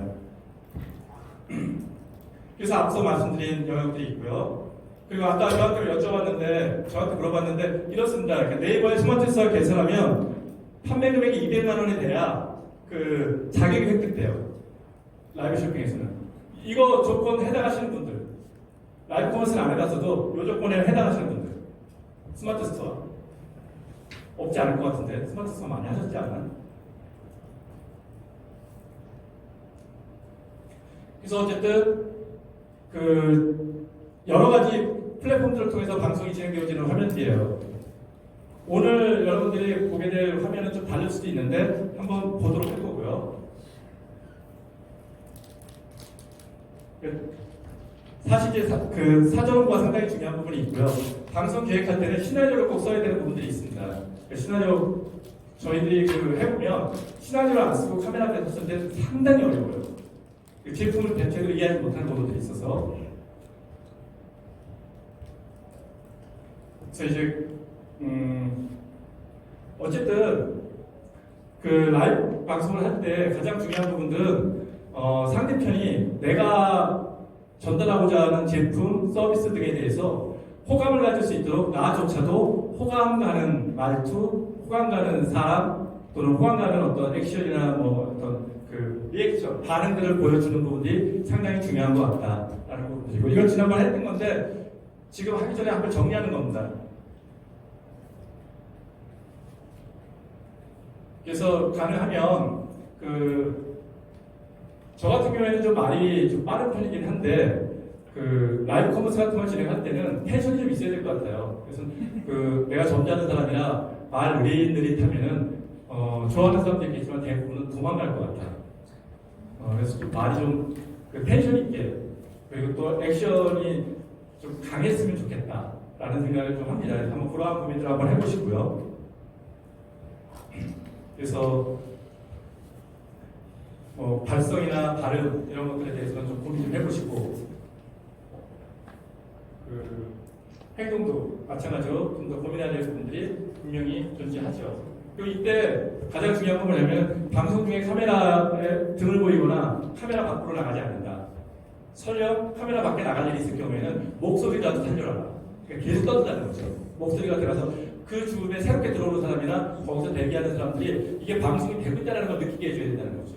그래서 앞서 말씀드린 영역들이 있고요. 그리고 아까 저한테 여쭤봤는데, 저한테 물어봤는데, 이렇습니다. 그러니까 네이버에 스마트 스토어 개설하면 판매 금액이 200만 원이 돼야 그 자격이 획득돼요. 라이브 쇼핑에서는. 이거 조건 해당하시는 분들. 라이브 커머스는 안 해봤어도 이 조건에 해당하시는 분들. 스마트 스토어. 없지 않을 것 같은데, 스마트 스토어 많이 하셨지 않나? 그래서 어쨌든, 여러 가지 플랫폼들을 통해서 방송이 진행되어지는 화면들이에요. 오늘 여러분들이 보게 될 화면은 좀 다를 수도 있는데 한번 보도록 할 거고요. 사실 그 사전과 상당히 중요한 부분이 있고요. 방송 기획할 때는 시나리오를 꼭 써야 되는 부분들이 있습니다. 시나리오 저희들이 그 해보면 시나리오를 안 쓰고 카메라 앞에 섰을 때 상당히 어려워요. 그 제품을 대체로 이해하지 못하는 경우도 있어서. 그래서 이제 어쨌든 그 라이브 방송을 할 때 가장 중요한 부분들은 상대편이 내가 전달하고자 하는 제품, 서비스 등에 대해서 호감을 가질 수 있도록 나조차도 호감 가는 말투, 호감 가는 사람 또는 호감 가는 어떤 액션이나 뭐 어떤 그 리액션, 반응들을 보여주는 부분이 상당히 중요한 것 같다라는 부분이고, 이건 지난번에 했던 건데 지금 하기 전에 한번 정리하는 겁니다. 그래서 가능하면 저 같은 경우에는 좀 말이 좀 빠른 편이긴 한데 라이브 커머스 같은 걸 진행할 때는 텐션이 좀 있어야 될 것 같아요. 그래서 내가 점잖은 사람이라 말 느릿느릿하면은 좋아하는 사람도 있겠지만 대부분은 도망갈 것 같아요. 그래서 좀 말이 좀 텐션 있게, 그리고 또 액션이 좀 강했으면 좋겠다라는 생각을 좀 합니다. 그래서 한번 그러한 고민들 한번 해보시고요. 그래서 발성이나 발음 이런 것들에 대해서는 좀 고민 좀 해보시고, 행동도 마찬가지로 좀 더 고민해야 될 부분들이 분명히 존재하죠. 그리고 이때 가장 중요한 건 뭐냐면 방송 중에 카메라에 등을 보이거나 카메라 밖으로 나가지 않는다. 설령 카메라 밖에 나갈 일이 있을 경우에는 목소리라도 살려라. 그러니까 계속 떠든다는 거죠. 목소리가 들어가서 그 주변에 새롭게 들어오는 사람이나 거기서 대기하는 사람들이 이게 방송이 되고 있다는 걸 느끼게 해줘야 된다는 거죠.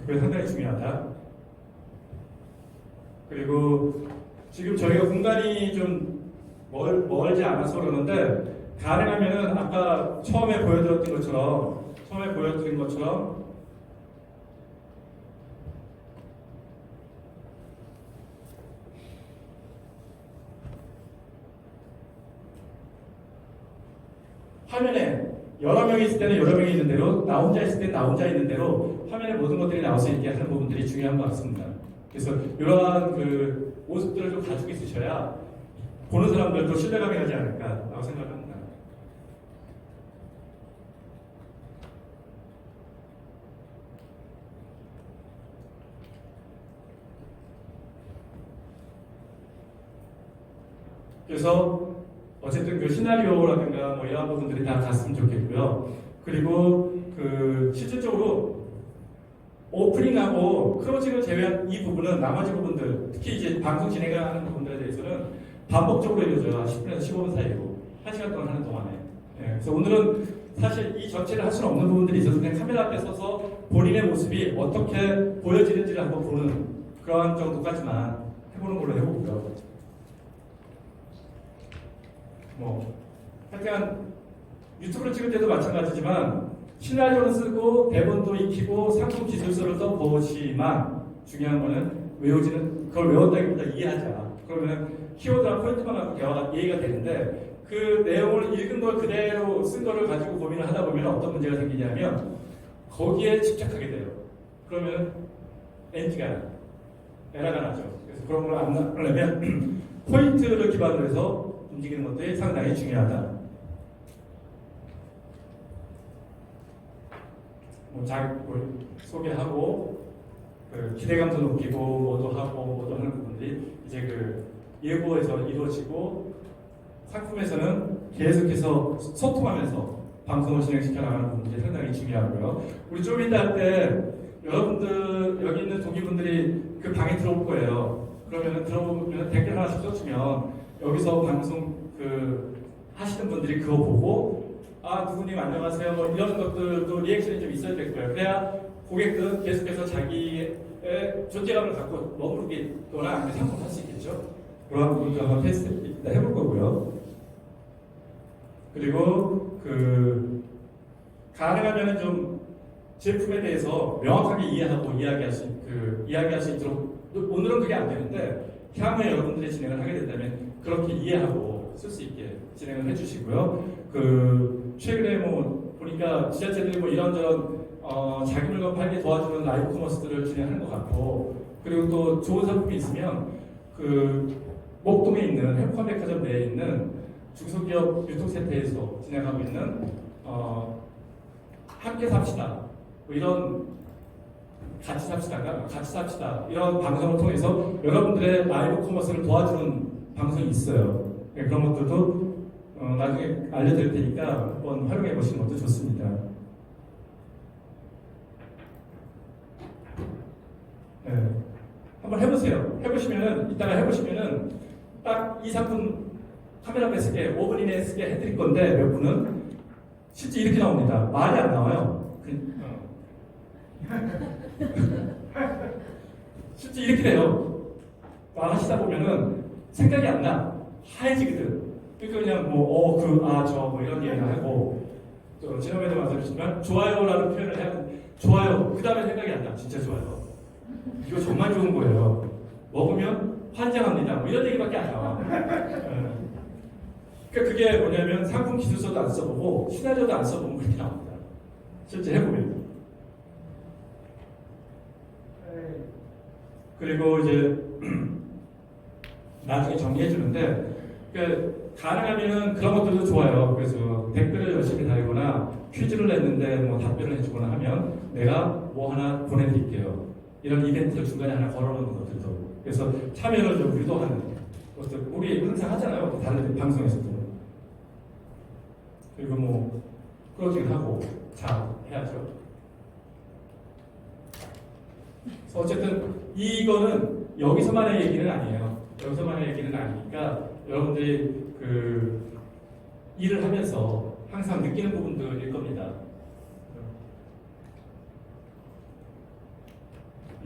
그게 상당히 중요하다. 그리고 지금 저희가 공간이 좀 멀지 않아서 그러는데, 가능하면은 아까 처음에 보여드린 것처럼 화면에 여러 명이 있을 때는 여러 명이 있는 대로, 나 혼자 있을 때는 나 혼자 있는 대로 화면에 모든 것들이 나올 수 있게 하는 부분들이 중요한 것 같습니다. 그래서 이러한 모습들을 좀 가지고 있으셔야 보는 사람들도 신뢰감이 가지 않을까라고 생각합니다. 그래서 어쨌든 그 시나리오라든가 뭐 이런 부분들이 다 갔으면 좋겠고요. 그리고 실질적으로 오프닝하고 클로징을 제외한 이 부분은, 나머지 부분들, 특히 이제 방송 진행을 하는 부분들에 대해서는 반복적으로 이루어져요. 10분에서 15분 사이로 1시간 동안 하는 동안에. 그래서 오늘은 사실 이 전체를 할 수는 없는 부분들이 있어서 그냥 카메라 앞에 서서 본인의 모습이 어떻게 보여지는지를 한번 보는 그런 정도까지만 해보는 걸로 해보고요. 하여튼 유튜브를 찍을 때도 마찬가지지만 시나리오를 쓰고 대본도 익히고 상품 기술서를 더 보지만 중요한 거는 그걸 외웠다기보다 이해하자. 그러면 키워드랑 포인트만 갖고 대화가 이해가 되는데, 그 내용을 읽은 걸 그대로 쓴 거를 가지고 고민을 하다 보면 어떤 문제가 생기냐면 거기에 집착하게 돼요. 그러면 에러가 나죠. 그래서 그런 걸 안 하려면 포인트를 기반으로 해서 움직이는 것들이 상당히 중요하다. 소개하고 기대감도 높이고 뭐도 하는 부분들이 이제 예고에서 이루어지고, 상품에서는 계속해서 소통하면서 방송을 진행시켜 나가는 부분들이 상당히 중요하고요. 우리 좀 이따 할 때 여러분들, 여기 있는 동기분들이 그 방에 들어올 거예요. 그러면 들어오면 댓글 하나씩 써주면 여기서 방송 하시는 분들이 그거 보고, 누구님 안녕하세요, 뭐 이런 것들도 리액션이 좀 있어야 될 거예요. 그래야 고객들은 계속해서 자기의 존재감을 갖고 머무르거나 아니면 상품할 수 있겠죠. 그런 부분도 한번 테스트 해볼 거고요. 그리고 가능하면 좀 제품에 대해서 명확하게 이해하고 이야기할 수 있도록, 오늘은 그게 안 되는데 향후에 여러분들이 진행을 하게 된다면 그렇게 이해하고 쓸 수 있게 진행을 해주시고요. 최근에 보니까 지자체들이 이런저런 자기 물건 팔기 도와주는 라이브 커머스들을 진행하는 것 같고, 그리고 또 좋은 상품이 있으면 목동에 있는 햄커백화점 내에 있는 중소기업 유통센터에서 진행하고 있는 함께 삽시다. 뭐 이런 같이 삽시다. 이런 방송을 통해서 여러분들의 라이브 커머스를 도와주는 방송이 있어요. 네, 그런 것들도 나중에 알려드릴 테니까 한번 활용해 보시는 것도 좋습니다. 네, 한번 해보세요. 이따가 해보시면은 딱 이 상품 카메라 뺏게 5분 이내에 쓰게 해드릴 건데 몇 분은 실제 이렇게 나옵니다. 말이 안 나와요. 실제 이렇게 돼요. 말하시다 보면은 생각이 안 나. 하얘지거든. 그러니까 그냥 뭐 이런 얘기를 하고 또 지난번에도 말씀드렸지만 좋아요라는 표현을 해야 돼. 좋아요. 그 다음에 생각이 안 나. 진짜 좋아요. 이거 정말 좋은 거예요. 먹으면 환장합니다. 뭐 이런 얘기밖에 안 나와. 그러니까 그게 뭐냐면 상품 기술서도 안 써보고 시나리오도 안 써보면 그렇게 나옵니다. 실제 해보면. 그리고 이제 나중에 정리해 주는데 가능하면은 그런 것들도 좋아요. 그래서 댓글을 열심히 달거나 퀴즈를 냈는데 뭐 답변을 해주거나 하면 내가 뭐 하나 보내드릴게요. 이런 이벤트를 중간에 하나 걸어놓는 것들도. 그래서 참여를 좀 유도하는 것들 우리 항상 하잖아요. 다른 방송에서도. 그리고 뭐 끌어주긴 하고 자 해야죠. 그래서 어쨌든 이거는 여기서만의 얘기는 아니에요. 여기서만의 얘기는 아니니까 여러분들이 그 일을 하면서 항상 느끼는 부분들일 겁니다.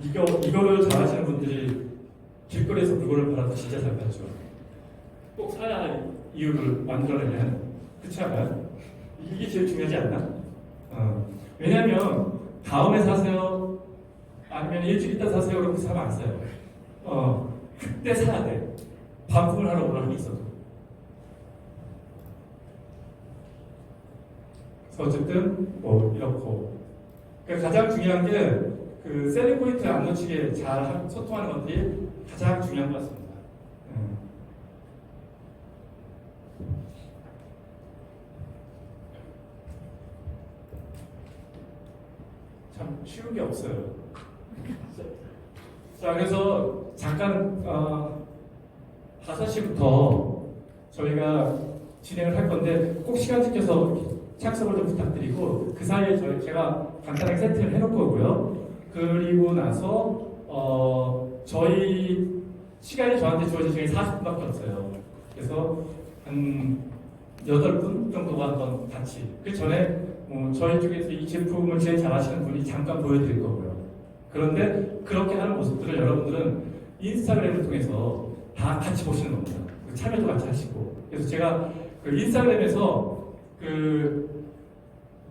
이거를 잘하시는 분들이 길거리에서 물건을 팔아도 진짜 잘 팔죠. 꼭 사야 할 이유를 만들어내면 그렇지 않아요? 이게 제일 중요하지 않나? 왜냐하면 다음에 사세요 아니면 일주일 있다 사세요 그렇게 사면 안 사요. 그때 사야 돼. 반품을 하러 오는 게 있어도. 그래서 어쨌든 뭐 이렇고 그러니까 가장 중요한 게 그 셀링 포인트를 안 놓치게 잘 소통하는 것들이 가장 중요한 것 같습니다. 참 쉬운 게 없어요. 자, 그래서 잠깐 5시부터 저희가 진행을 할 건데 꼭 시간 지켜서 착석을 좀 부탁드리고 그 사이에 제가 간단하게 세팅을 해놓을 거고요. 그리고 나서 저희 시간이 저한테 주어진 시간이 40분밖에 없어요. 그래서 한 8분 정도가 한번 같이 그 전에 저희 쪽에서 이 제품을 제일 잘하시는 분이 잠깐 보여드릴 거고요. 그런데 그렇게 하는 모습들을 여러분들은 인스타그램을 통해서 다 같이 보시는 겁니다. 참여도 같이 하시고. 그래서 제가 그 인스타그램에서 그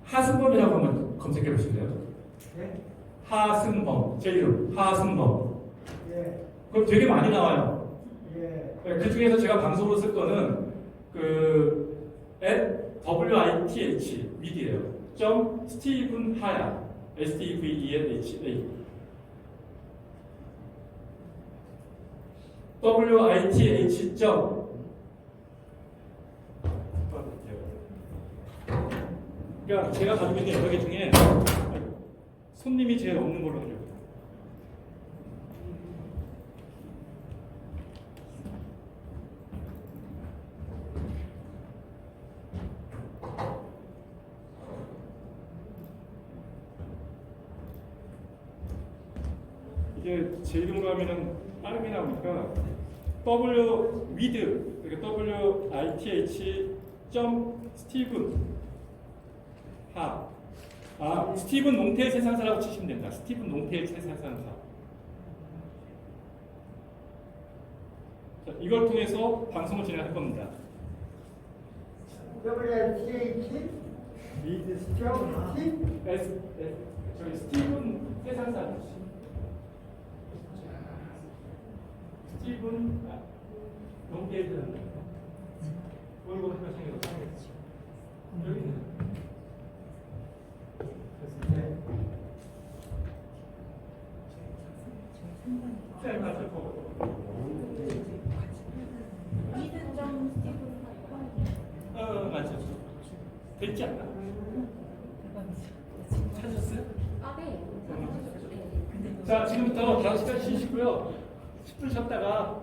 하승범이라고 한번 검색해 보실래요? 예? 하승범, 제 이름 하승범. 예. 그럼 되게 많이 나와요. 예. 그 중에서 제가 방송으로 쓸 거는 그 WITH 미디예요. 점 스티븐 하야 STVENHA WITH 점 그러니까 제가 가지고 있는 여러 개 중에 손님이 제일 없는 걸로 하죠. 이게 제 이름으로 하면은 빠르게 나오니까 with 그러니까 WITH 점 스티븐 스티븐 농태일 세상사라고 치시면 됩니다. 스티븐 농태일 세상사. 자, 이걸 통해서 방송을 진행할 겁니다. WTH? 리드 저기 스티븐 세상사. 스티븐 농태일 세상사. 이거 하나 생겼어. 여기 있네. 맞죠. 됐지 않나? 자, 지금부터 5시간 쉬시고요. 10분 쉬었다가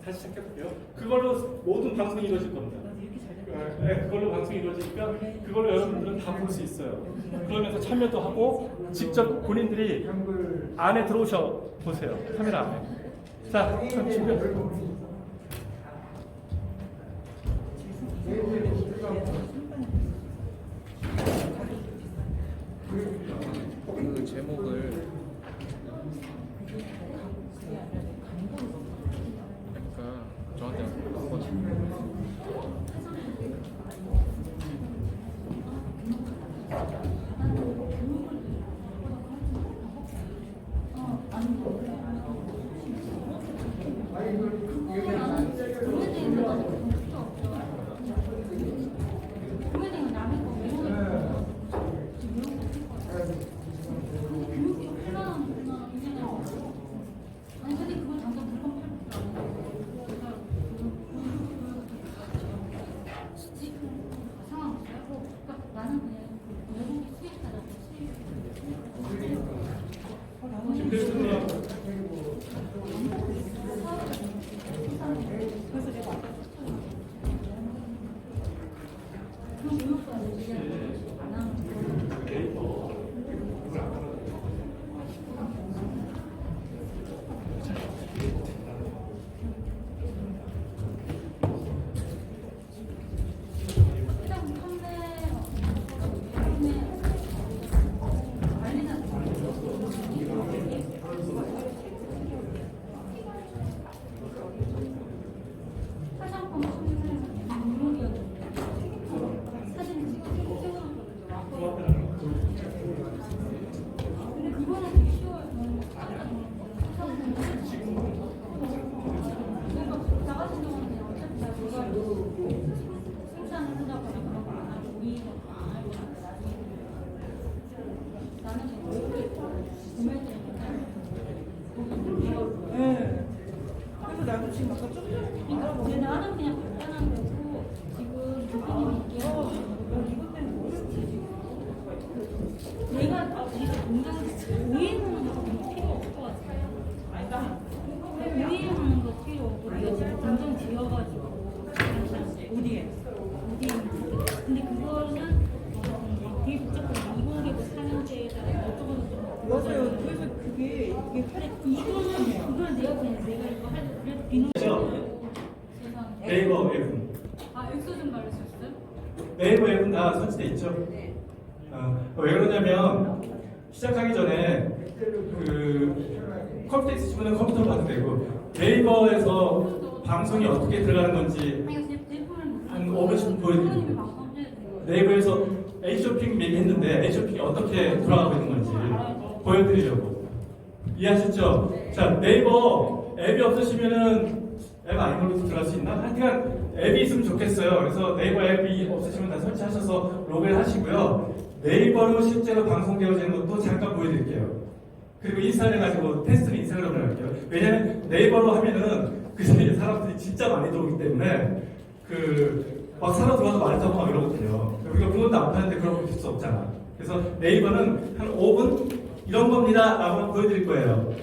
다시 시작해볼게요. 그걸로 모든 방송이 이루어질 겁니다. 네, 그걸로 방송이 이루어지니까 그걸로 여러분들은 다 볼 수 있어요. 그러면서 참여도 하고 직접 본인들이 안에 들어오셔 보세요. 카메라 안에. 자, 그럼 준비. 그 제목을 그러니까 저한테 한번 아니 근데 그걸 당장 물건 상황 없고 그러니까 나는 그냥 외국인 수입하자고 그래서 내가 아까 그럼 교육과는 안 하는 그래서 나도 지금 아까 좀 그러니까 근데 나는 그냥 간단한 거고 지금 교수님이 얘기하는 이것 때문에 모르지 지금. 내가 이거 공장 오해하는 거 필요 없을 것 같아요. 오해하는 거 필요 없고 내가 지금 공장 지어가지고 어디에? 근데 그거는 되게 복잡해요. 이거를 4년째에다가 어쩌고저쩌고 맞아요. 그래서 그게 이거는 그걸 내가 이거 할 그래도 비누 세상 네이버 앱은 아 엑소 좀 말해주셨어요? 네이버 앱은 다 설치돼 있죠. 왜 그러냐면 시작하기 전에 그 컴퓨터 있으시면 컴퓨터로 봐도 되고 네이버에서 방송이 어떻게 들어가는 건지 아니 제 제품을 한 5분씩 보여드릴게요. 네이버에서 H쇼핑 얘기했는데 H쇼핑이 어떻게 돌아가고 있는 건지 보여드리려고. 이해하셨죠? 자, 네이버 앱이 없으시면은 앱 아닌 걸로 들어갈 수 있나? 하여튼 앱이 있으면 좋겠어요. 그래서 네이버 앱이 없으시면 다 설치하셔서 로그인 하시고요. 네이버로 실제로 방송되어지는 것도 잠깐 보여드릴게요. 그리고 인스타를 가지고 테스트는 인스타그램을 할게요. 왜냐면 네이버로 하면은 그 사이에 사람들이 진짜 많이 들어오기 때문에 막 사람 들어와서 말하자고 막 이러거든요. 우리가 그것도 안 파는데 그런 거 볼 수 없잖아. 그래서 네이버는 한 5분 이런 겁니다 라고 한번 보여드릴 거예요.